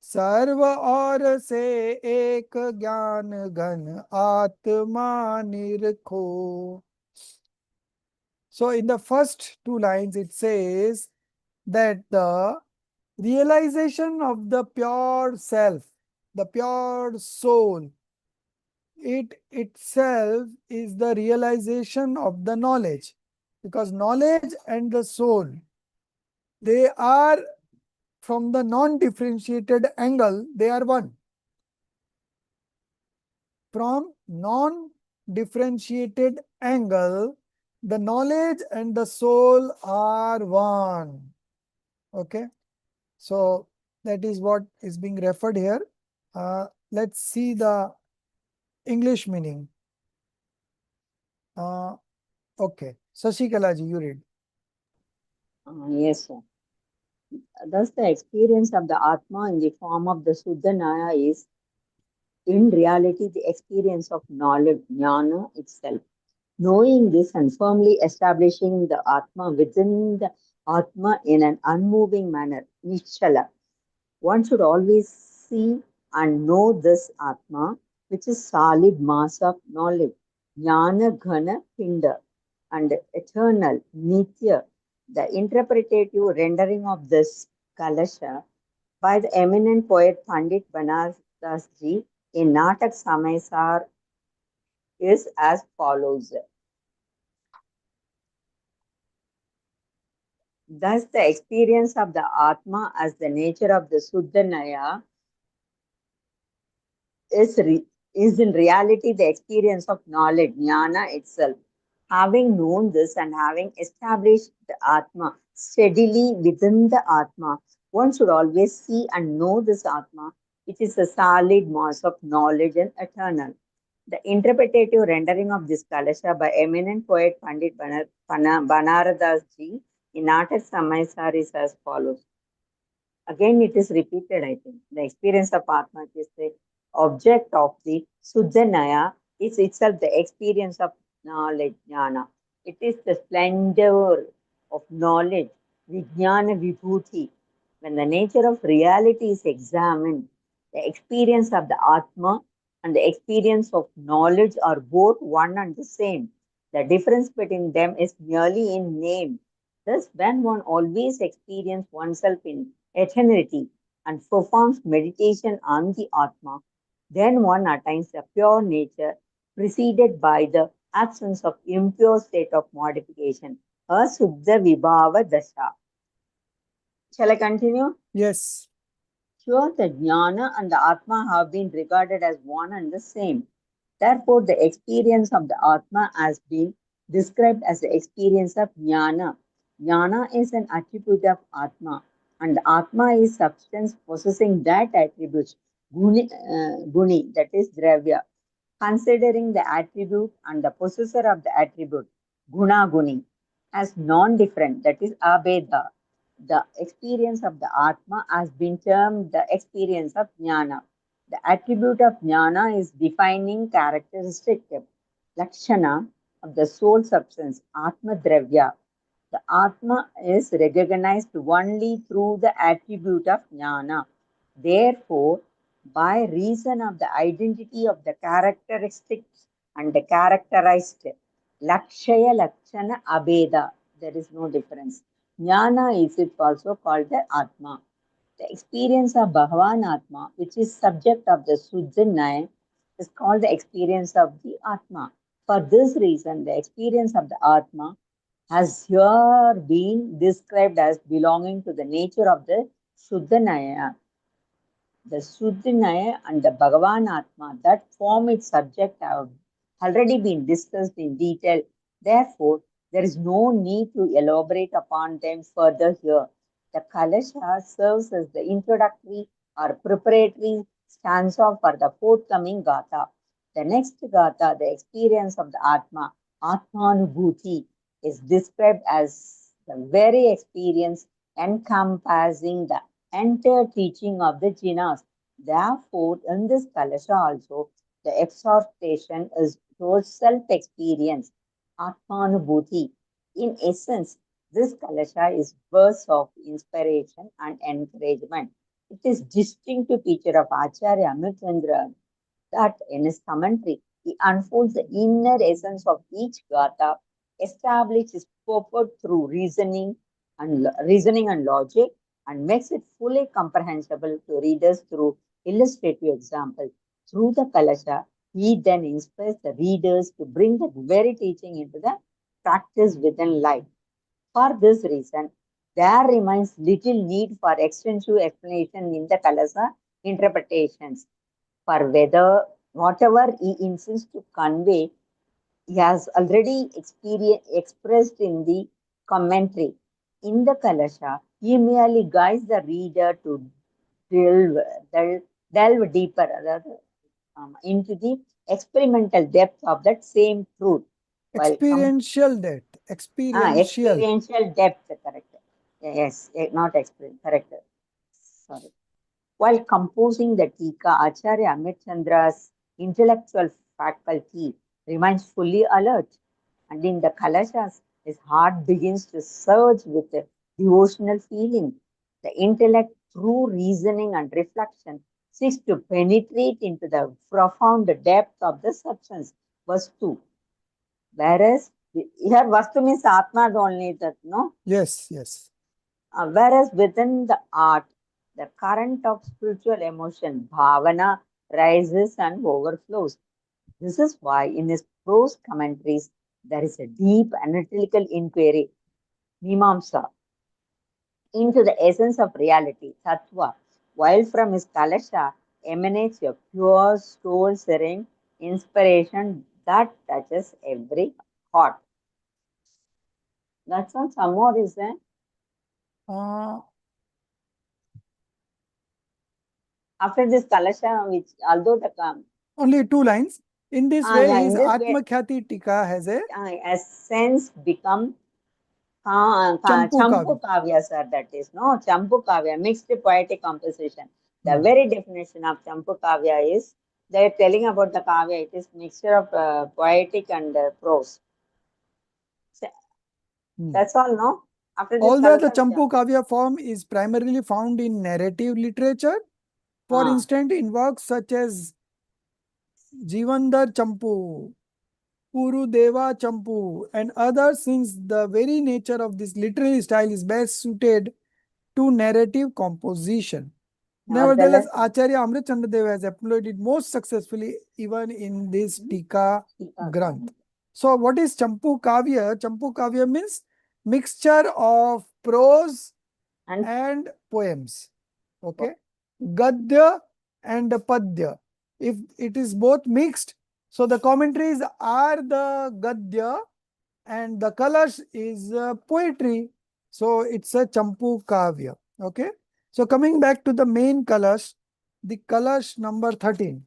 सर्व और से एक ज्ञान घन आत्मा निरखो. So in the first two lines it says that the realization of the pure self, the pure soul, it itself is the realization of the knowledge, because knowledge and the soul, they are from the non-differentiated angle, they are one. From non-differentiated angle, the knowledge and the soul are one. Okay. So that is what is being referred here. Let's see the English meaning. Okay. Sashikala ji, you read. Yes, sir. Thus, the experience of the Atma in the form of the Suddhanaya is, in reality, the experience of knowledge, jnana itself. Knowing this and firmly establishing the Atma within the Atma in an unmoving manner, Nishala. One should always see and know this Atma, which is solid mass of knowledge, Jnana Ghana Pinda, and eternal, Nitya. The interpretative rendering of this Kalasha by the eminent poet Pandit Banaras Ji in Natak Samaysaar is as follows. Thus, the experience of the Atma as the nature of the Suddhanaya is in reality the experience of knowledge, jnana itself. Having known this and having established the Atma steadily within the Atma, one should always see and know this Atma, which is a solid mass of knowledge and eternal. The interpretative rendering of this Kalasha by eminent poet Pandit Banaradas Ji in Natak Samaysar is as follows. Again, it is repeated, I think. The experience of Atma is the object of the Suddhanaya, is itself the experience of knowledge, jnana. It is the splendor of knowledge, vijnana vibhuti. When the nature of reality is examined, the experience of the Atma and the experience of knowledge are both one and the same. The difference between them is merely in name. Thus, when one always experiences oneself in eternity and performs meditation on the Atma, then one attains the pure nature preceded by the absence of impure state of modification, a Suddha Vibhava Dasha. Shall I continue? Yes. Here, the Jnana and the Atma have been regarded as one and the same. Therefore, the experience of the Atma has been described as the experience of Jnana. Jnana is an attribute of Atma, and Atma is substance possessing that attribute, guni, that is Dravya. Considering the attribute and the possessor of the attribute, guna guni, as non-different, that is abeda. The experience of the Atma has been termed the experience of Jnana. The attribute of Jnana is defining characteristic, lakshana of the soul substance, Atma Dravya. The Atma is recognized only through the attribute of Jnana. Therefore, by reason of the identity of the characteristics and the characterized, Lakshaya Lakshana Abeda, there is no difference. Jnana is it also called the Atma. The experience of Bhagavan Atma, which is subject of the Suddhanaya, is called the experience of the Atma. For this reason, the experience of the Atma has here been described as belonging to the nature of the Suddhanaya. The Suddhanaya and the Bhagavan Atma that form its subject have already been discussed in detail. Therefore, there is no need to elaborate upon them further here. The Kalasha serves as the introductory or preparatory stanza for the forthcoming Gatha. The next Gatha, the experience of the Atma, Atmanubhuti, is described as the very experience encompassing the entire teaching of the Jinas. Therefore, in this Kalasha also, the exhortation is towards self-experience, Atmanubhuti. In essence, this Kalasha is verse of inspiration and encouragement. It is distinct feature of Acharya Amritchandra that in his commentary, he unfolds the inner essence of each Gatha, establishes purport through reasoning and logic, and makes it fully comprehensible to readers through illustrative example. Through the Kalasha, he then inspires the readers to bring the very teaching into the practice within life. For this reason, there remains little need for extensive explanation in the Kalasha interpretations. For whether whatever he insists to convey, he has already expressed in the commentary. In the Kalasha, he merely guides the reader to delve deeper into the experimental depth of that same truth. Experiential depth. Experiential. Experiential depth, correct. Yes, not experience, correct. Sorry. While composing the Tika, Acharya Amritchandra's intellectual faculty remains fully alert, and in the Kalashas, his heart begins to surge with a devotional feeling. The intellect, through reasoning and reflection, seeks to penetrate into the profound depth of the substance, Vastu. Whereas here Vastu means Atma only, that no? Yes, yes. Whereas within the art, the current of spiritual emotion, bhavana, rises and overflows. This is why in his prose commentaries, there is a deep analytical inquiry, mimamsa, into the essence of reality, tattva, while from his kalasha emanates a pure, soul-stirring inspiration that touches every heart. That's all. Some more is there. Uh, After this kalasha, which although the Only 2 lines. In this way, yeah, his in this way, Atma Khyati Tika has a as sense become Champu Champu Kavya. Kavya, sir, that is, no? Champu Kavya, mixed poetic composition. The Hmm. very definition of Champu Kavya is, they are telling about the Kavya, it is mixture of poetic and prose. So, that's all, no? After this Although the Kalasha, Champu Kavya form is primarily found in narrative literature, for instance, in works such as Jivandar Champu, Puru Deva Champu, and others, since the very nature of this literary style is best suited to narrative composition. Nevertheless, Acharya Amritchandra Dev has employed it most successfully even in this Tika Granth. So what is Champu Kavya? Champu Kavya means mixture of prose and poems. Okay. Gadya and Padya. If it is both mixed, so the commentaries are the Gadya and the colors is poetry. So it's a Champu Kavya. Okay. So coming back to the main colors, the colors number 13.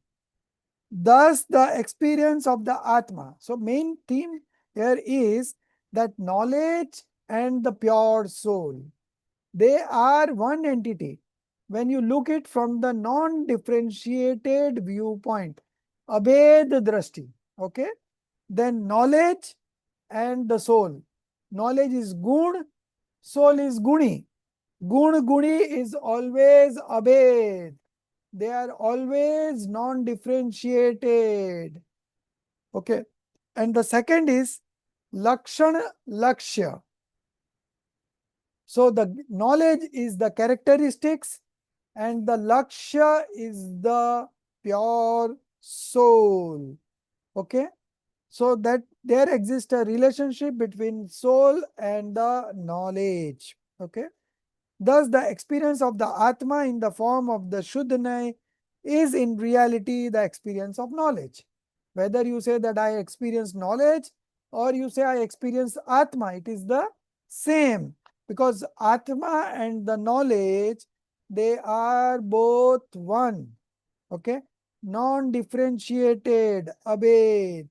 Thus the experience of the Atma. So main theme here is that knowledge and the pure soul, they are one entity. When you look it from the non-differentiated viewpoint, Abhed Drashti, okay, then knowledge and the soul. Knowledge is gun, soul is guni. Gun guni is always Abhed. They are always non-differentiated. Okay. And the second is Lakshana Lakshya. So the knowledge is the characteristics and the Lakshya is the pure soul. Okay. So that there exists a relationship between soul and the knowledge. Okay. Thus, the experience of the Atma in the form of the Shuddhanai is in reality the experience of knowledge. Whether you say that I experience knowledge or you say I experience Atma, it is the same. Because Atma and the knowledge, they are both one. Okay? Non-differentiated, Abhed.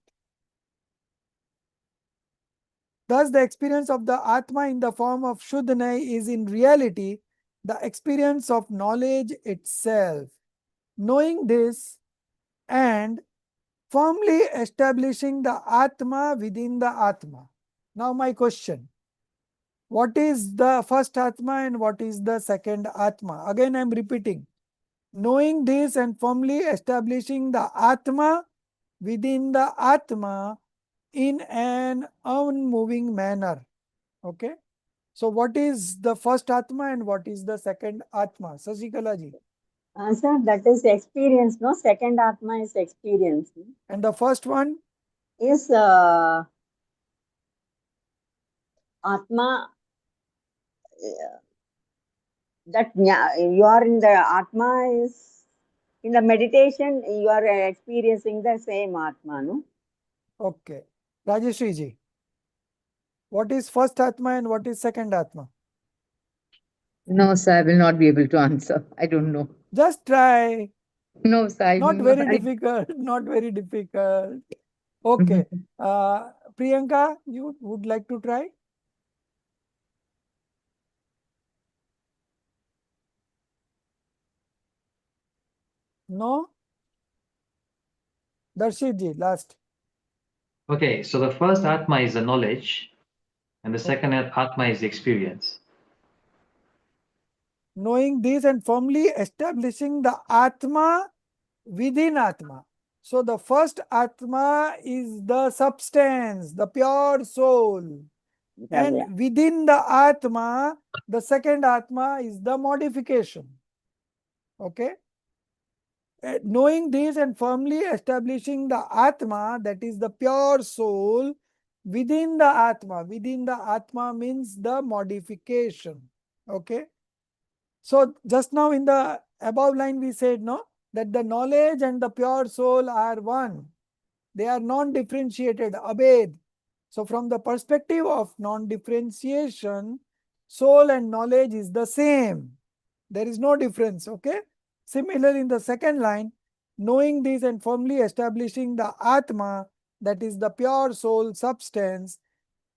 Thus, the experience of the Atma in the form of Shuddhanai is in reality the experience of knowledge itself. Knowing this and firmly establishing the Atma within the Atma. Now, my question. What is the first Atma and what is the second Atma? Again, I am repeating. Knowing this and firmly establishing the Atma within the Atma in an unmoving manner. Okay. So what is the first Atma and what is the second Atma? Sasikala ji. Sir, that is experience, no? Second Atma is experience. And the first one? Is Atma, that you are in the Atma is, in the meditation, you are experiencing the same Atma, no? Okay. Rajeshri ji. What is first Atma and what is second Atma? No, sir, I will not be able to answer. I don't know. Just try. No, sir. Not very difficult. Not very difficult. Okay. Priyanka, you would like to try? No? Darshit ji, last. Okay, so the first Atma is the knowledge, and the second Atma is the experience. Knowing this and firmly establishing the Atma within Atma. So the first Atma is the substance, the pure soul. And within the Atma, the second Atma is the modification. Okay. Knowing this and firmly establishing the Atma, that is the pure soul, within the Atma. Within the Atma means the modification. Okay. So just now in the above line we said, no, that the knowledge and the pure soul are one. They are non-differentiated, Abhed. So from the perspective of non-differentiation, soul and knowledge is the same. There is no difference, okay? Similarly, in the second line, knowing this and firmly establishing the Atma, that is the pure soul substance,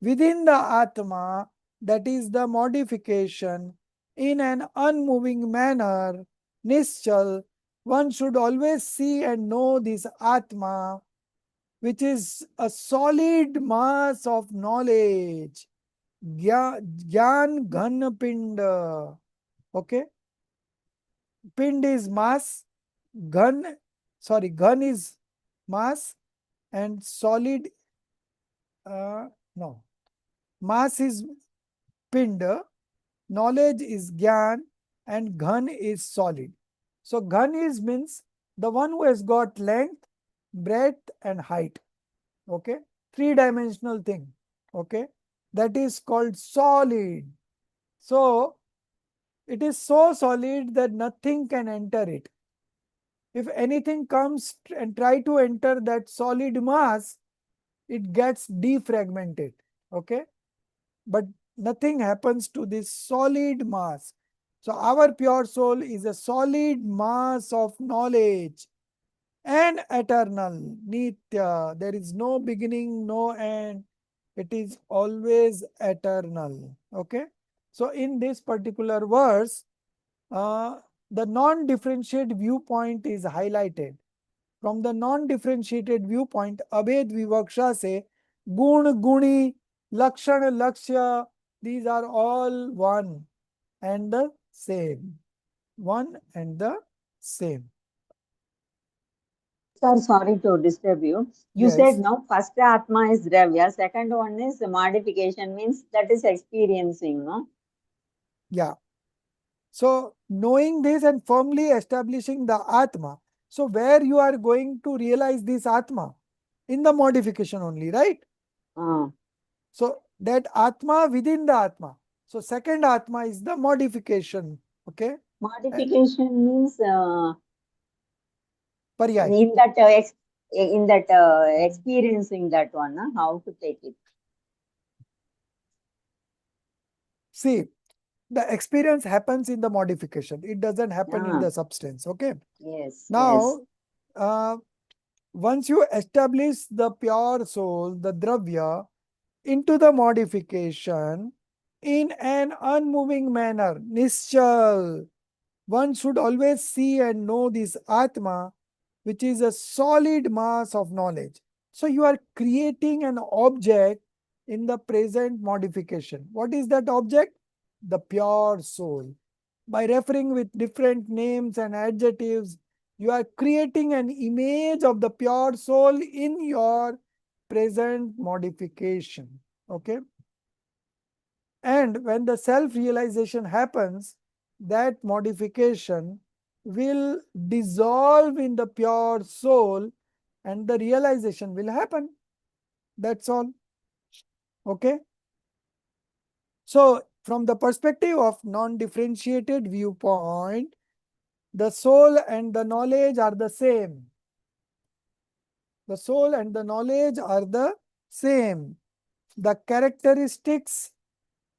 within the Atma, that is the modification, in an unmoving manner, Nischal, one should always see and know this Atma, which is a solid mass of knowledge. Gyan Ghan Pind. Okay. Pind is mass. Ghan is mass. And solid, no. Mass is Pind. Knowledge is Gyan. And Ghan is solid. So ghan is means the one who has got length, breadth and height. Okay, three-dimensional thing. Okay, that is called solid. So it is so solid that nothing can enter it. If anything comes and try to enter that solid mass, it gets defragmented. Okay, but nothing happens to this solid mass. So our pure soul is a solid mass of knowledge and eternal, nitya. There is no beginning, no end. It is always eternal. Okay. So in this particular verse, the non-differentiated viewpoint is highlighted. From the non-differentiated viewpoint, Abhed Vivaksha say, Gun, Guni, Lakshan, Lakshya, these are all one and the same. One and the same. Sir, sorry to disturb you. You said Yes. now first Atma is Dravya, second one is modification, means that is experiencing, no? Yeah. So knowing this and firmly establishing the Atma. So where you are going to realize this Atma? In the modification only, right? Uh, So that Atma within the Atma. So second Atma is the modification. Okay. modification means Paryay. in that experiencing that one, how to take it? See, the experience happens in the modification. It doesn't happen in Ah, the substance. Okay. yes, yes. Now, once you establish the pure soul, the dravya, into the modification in an unmoving manner, nischal, one should always see and know this Atma, which is a solid mass of knowledge. So you are creating an object in the present modification. What is that object? The pure soul. By referring with different names and adjectives, you are creating an image of the pure soul in your present modification. Okay. And when the self-realization happens, that modification will dissolve in the pure soul and the realization will happen. That's all. Okay. So from the perspective of non-differentiated viewpoint, the soul and the knowledge are the same. The soul and the knowledge are the same. The characteristics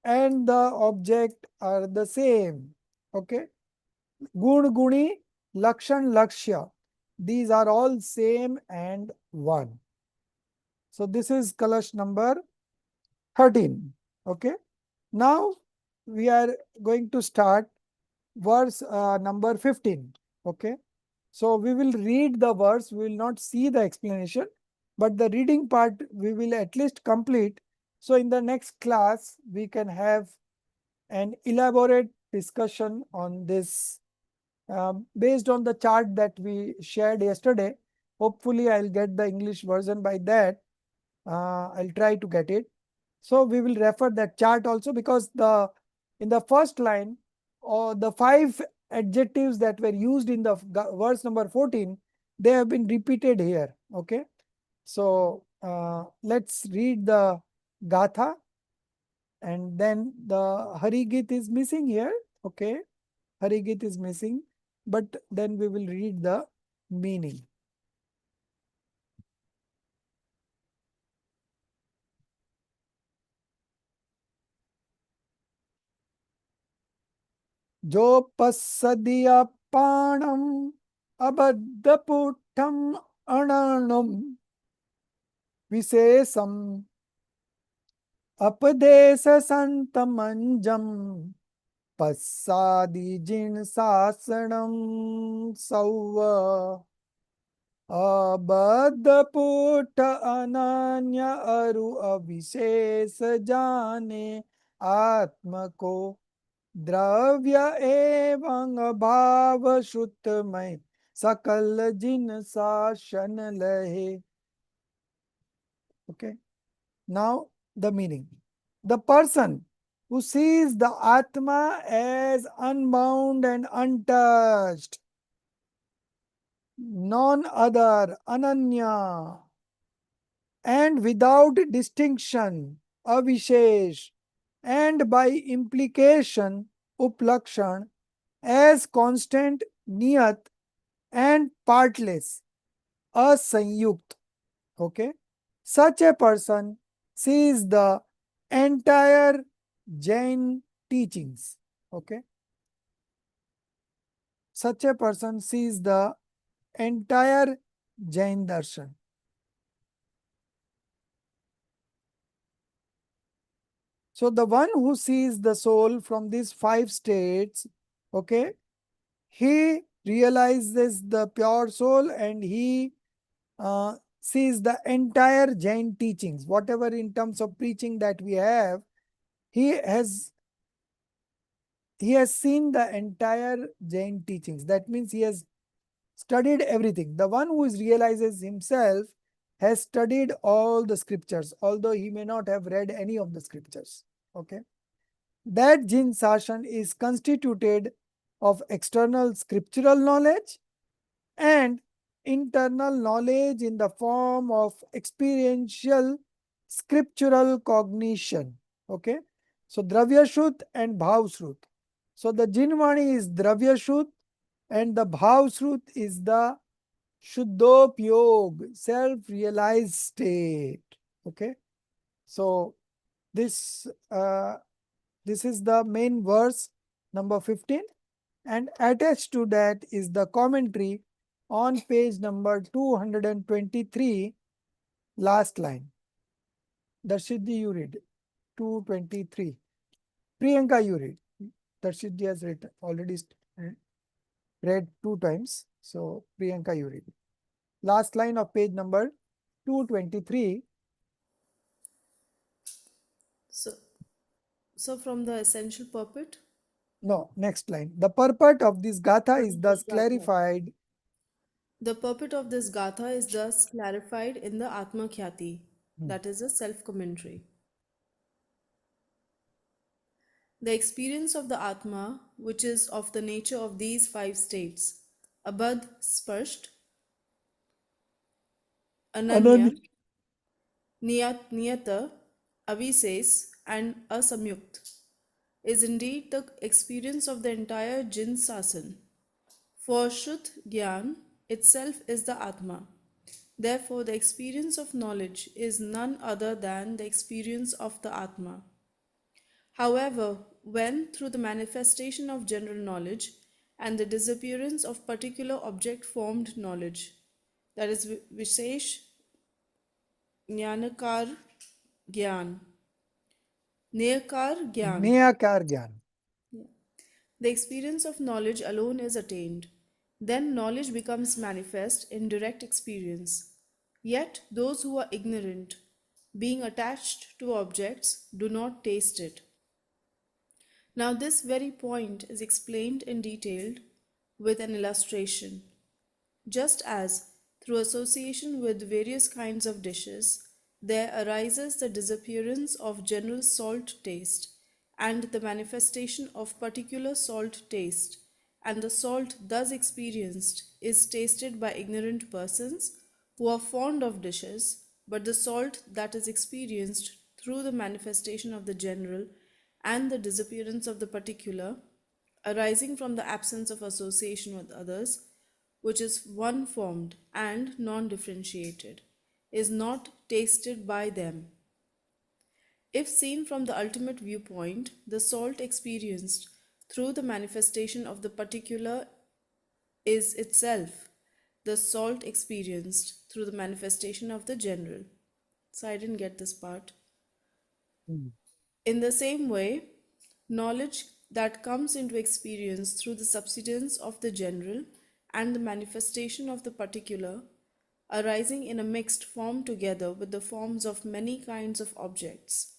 and the object are the same. Okay. Gun, Guni, Lakshan, Lakshya. These are all same and one. So this is Kalash number 13. Okay. Now we are going to start verse number 15. Okay. So we will read the verse, we will not see the explanation, but the reading part we will at least complete. So in the next class, we can have an elaborate discussion on this based on the chart that we shared yesterday. Hopefully, I'll get the English version by that. I'll try to get it. So we will refer that chart also because in the first line, or the 5 adjectives that were used in the verse number 14, they have been repeated here. Okay. So let's read the Gatha, and then the Harigit is missing here. Okay. Harigit is missing, but then we will read the meaning. Jo pasadiya panam abaddaputam ananam visesam apadesa santamanjam passadi jin sasanam sauva abadaput ananya aru avises jane atma ko द्रव्य एवं भाव श्रुतमय सकल जिन शासन लहे. Okay. Now the meaning. The person who sees the Atma as unbound and untouched none other, Ananya, and without distinction, Avishesh, and by implication, Uplakshan, as constant, Niyat, and partless, Asanyukt. Okay. Such a person sees the entire Jain teachings. Okay. Such a person sees the entire Jain darshan. So the one who sees the soul from these 5 states, okay, he realizes the pure soul and he sees the entire Jain teachings, whatever in terms of preaching that we have, he has seen the entire Jain teachings. That means he has studied everything. The one who is realizes himself has studied all the scriptures, although he may not have read any of the scriptures. Okay. That Jin Sashan is constituted of external scriptural knowledge and internal knowledge in the form of experiential scriptural cognition. Okay. So Dravya Shut and Bhav Shrut. So the Jinvani is Dravya Shut and the Bhav Shrut is the Shuddhopyog, self-realized state. Okay. So this is the main verse number 15, and attached to that is the commentary on page number 223, last line. Darshidji, you read 223. Priyanka, you read. Darshidji has read already read 2 times. So Priyanka, you read. Last line of page number 223. So from the essential purport, No, next line. The purport of this gatha is thus clarified. the purport of this gatha is thus clarified in the Atma Khyati, that is a self-commentary. The experience of the Atma, which is of the nature of these 5 states, Abad Sparsht, Ananya, Niyata, Avises, and Asamyukt, is indeed the experience of the entire Jin Sasan. For Shuddh Gyan itself is the Atma. Therefore, the experience of knowledge is none other than the experience of the Atma. However, when through the manifestation of general knowledge and the disappearance of particular object-formed knowledge, that is Vishesh Jnanakar Gyan, Neyakar Gyan, Neyakar Gyan. the experience of knowledge alone is attained. Then knowledge becomes manifest in direct experience. Yet those who are ignorant, being attached to objects, do not taste it. Now this very point is explained in detail with an illustration. Just as, through association with various kinds of dishes, there arises the disappearance of general salt taste and the manifestation of particular salt taste, and the salt thus experienced is tasted by ignorant persons who are fond of dishes, but the salt that is experienced through the manifestation of the general and the disappearance of the particular, arising from the absence of association with others, which is one formed and non differentiated, is not tasted by them. If seen from the ultimate viewpoint, the salt experienced through the manifestation of the particular is itself the salt experienced through the manifestation of the general. So I didn't get this part. In the same way, knowledge that comes into experience through the subsidence of the general and the manifestation of the particular, arising in a mixed form together with the forms of many kinds of objects,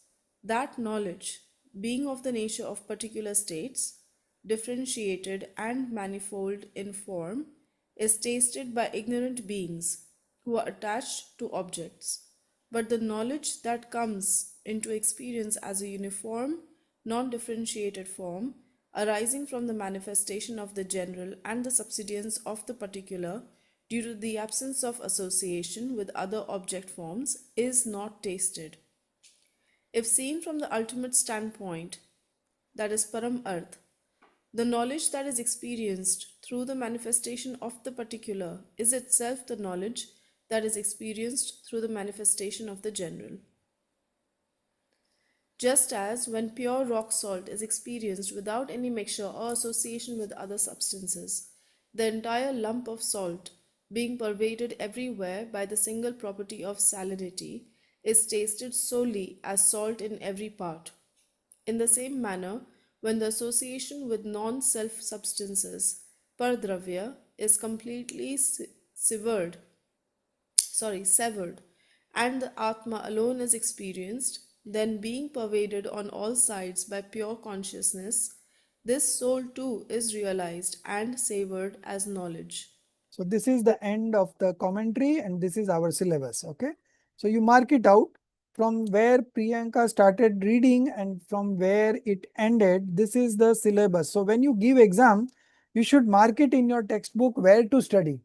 that knowledge, being of the nature of particular states, differentiated and manifold in form, is tasted by ignorant beings who are attached to objects. But the knowledge that comes into experience as a uniform, non differentiated form, arising from the manifestation of the general and the subsidence of the particular, due to the absence of association with other object forms, is not tasted. If seen from the ultimate standpoint, that is Param Arth, the knowledge that is experienced through the manifestation of the particular is itself the knowledge that is experienced through the manifestation of the general. Just as when pure rock salt is experienced without any mixture or association with other substances, the entire lump of salt, being pervaded everywhere by the single property of salinity, is tasted solely as salt in every part. In the same manner, when the association with non-self substances, pardravya, is completely severed, and the Atma alone is experienced, then being pervaded on all sides by pure consciousness, this soul too is realized and savored as knowledge. So this is the end of the commentary and this is our syllabus. Okay. So you mark it out from where Priyanka started reading and from where it ended. This is the syllabus. So when you give exam, you should mark it in your textbook where to study,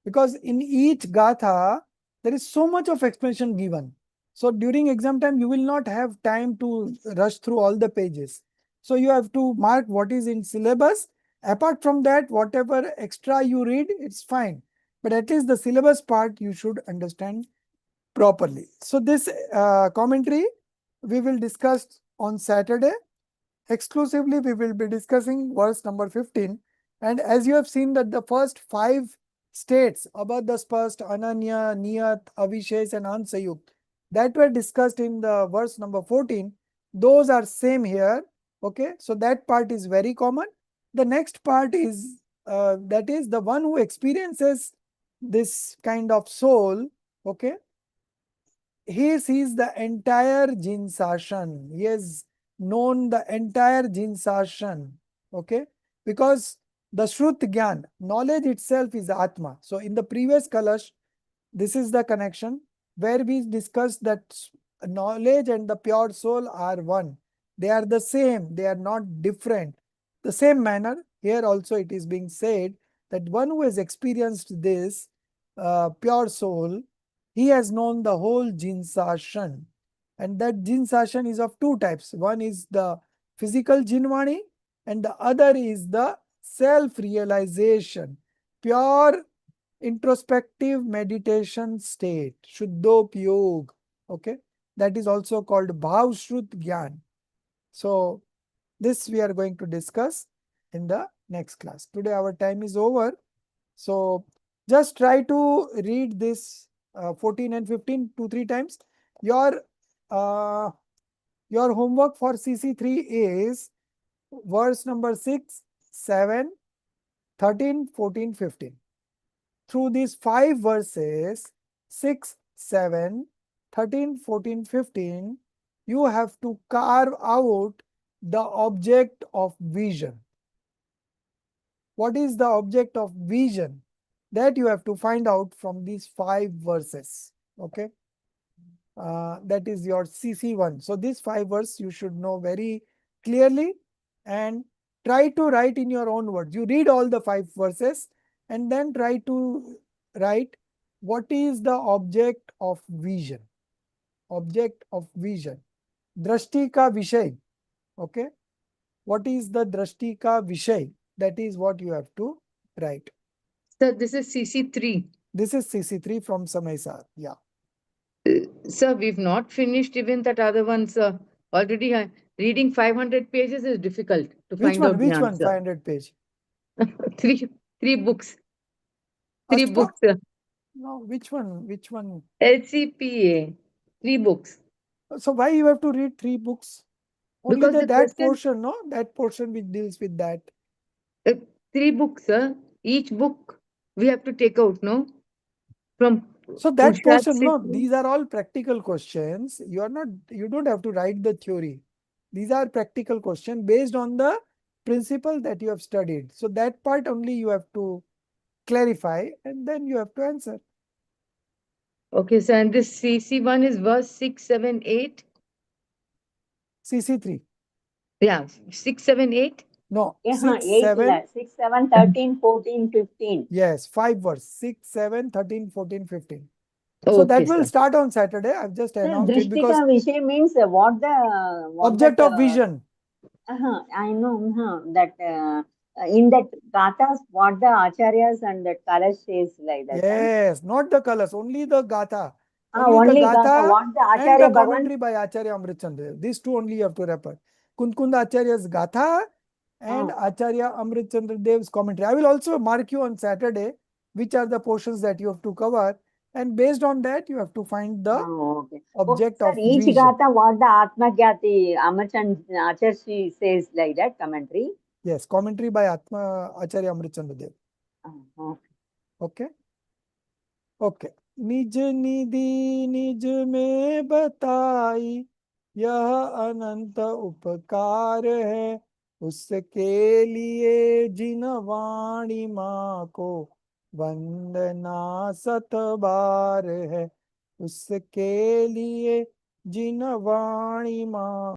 because in each gatha, there is so much of explanation given. So during exam time, you will not have time to rush through all the pages. So you have to mark what is in syllabus. Apart from that, whatever extra you read, it's fine. But at least the syllabus part you should understand properly. So this commentary we will discuss on Saturday. Exclusively, we will be discussing verse number 15. And as you have seen that the first 5 states, Abadha, Spast, Ananya, Niyat, Avishesh and Ansayukt, that were discussed in the verse number 14, those are same here. Okay, so that part is very common. The next part is that is the one who experiences this kind of soul. Okay, he sees the entire Jinsashan. He has known the entire Jinsashan. Okay, because the Shrut Gyan, knowledge itself is Atma. So in the previous Kalash, this is the connection where we discussed that knowledge and the pure soul are one. They are the same. They are not different. The same manner, here also it is being said that one who has experienced this pure soul, he has known the whole Jinsashan. And that Jinsashan is of 2 types. One is the physical Jinvani and the other is the self-realization, pure introspective meditation state, Shuddhop Yog. Okay, that is also called Bhav Shrut Gyan. So this we are going to discuss in the next class. Today our time is over. So just try to read this 14 and 15 2-3 times. Your homework for CC3 is verse number 6, 7, 13, 14, 15. Through these 5 verses, 6, 7, 13, 14, 15, you have to carve out the object of vision. What is the object of vision? That you have to find out from these 5 verses. Okay. That is your CC1. So these 5 verses you should know very clearly and try to write in your own words. You read all the 5 verses and then try to write what is the object of vision. Object of vision. Drashti ka vishay. Okay. What is the drashti ka vishay? That is what you have to write. Sir, this is CC3. This is CC3 from Samaysaar. Yeah. Sir, we've not finished even that other one, sir. Already reading 500 pages is difficult to Which find one? out Which the one? answer. 500 page. three books. 3 Astha? books, sir. No, which one? Which one? LCPA. 3 books. So why you have to read 3 books? Only Because the that question, portion, no? That portion which deals with that. 3 books, sir. Each book we have to take out, no? From So that Purushart portion, no, Siddhi. these are all practical questions. You are not, you don't have to write the theory. These are practical questions based on the principle that you have studied. So that part only you have to clarify and then you have to answer. Okay, sir. And this CC1 is verse 6, 7, 8. CC3. Yeah, 6, 7, 8. No, Yeah, 6, 8, 7. 6, 7, 13, 14, 15. Yes, 5 verse. 6, 7, 13, 14, 15. So Okay, that will sir. start on Saturday. I've just Sir, announced it because Drishtika Vishay means what object that, of vision. I know that in that gathas, what the acharyas and that Kalash says like that. Yes, not the colors, only the gatha. Ah, Only the only gatha, gatha what the and the Acharya Bhagan. commentary by Acharya Amritchandra. These two only you have to refer. Kunkunda Acharya's gatha and Acharya Amritchandra Dev's commentary. I will also mark you on Saturday which are the portions that you have to cover, and based on that you have to find the Okay. object Sir, of each vision. gatha, what the Atma Gyati Amachan Acharya says like that commentary. Yes, commentary by Acharya Amritchandra Dev. Okay. Okay. Okay निज निधि निज में बताई यह अनंत उपकार है उसके लिए जिन वाणी माँ को वंदना सत बार है उसके लिए जिन वाणी माँ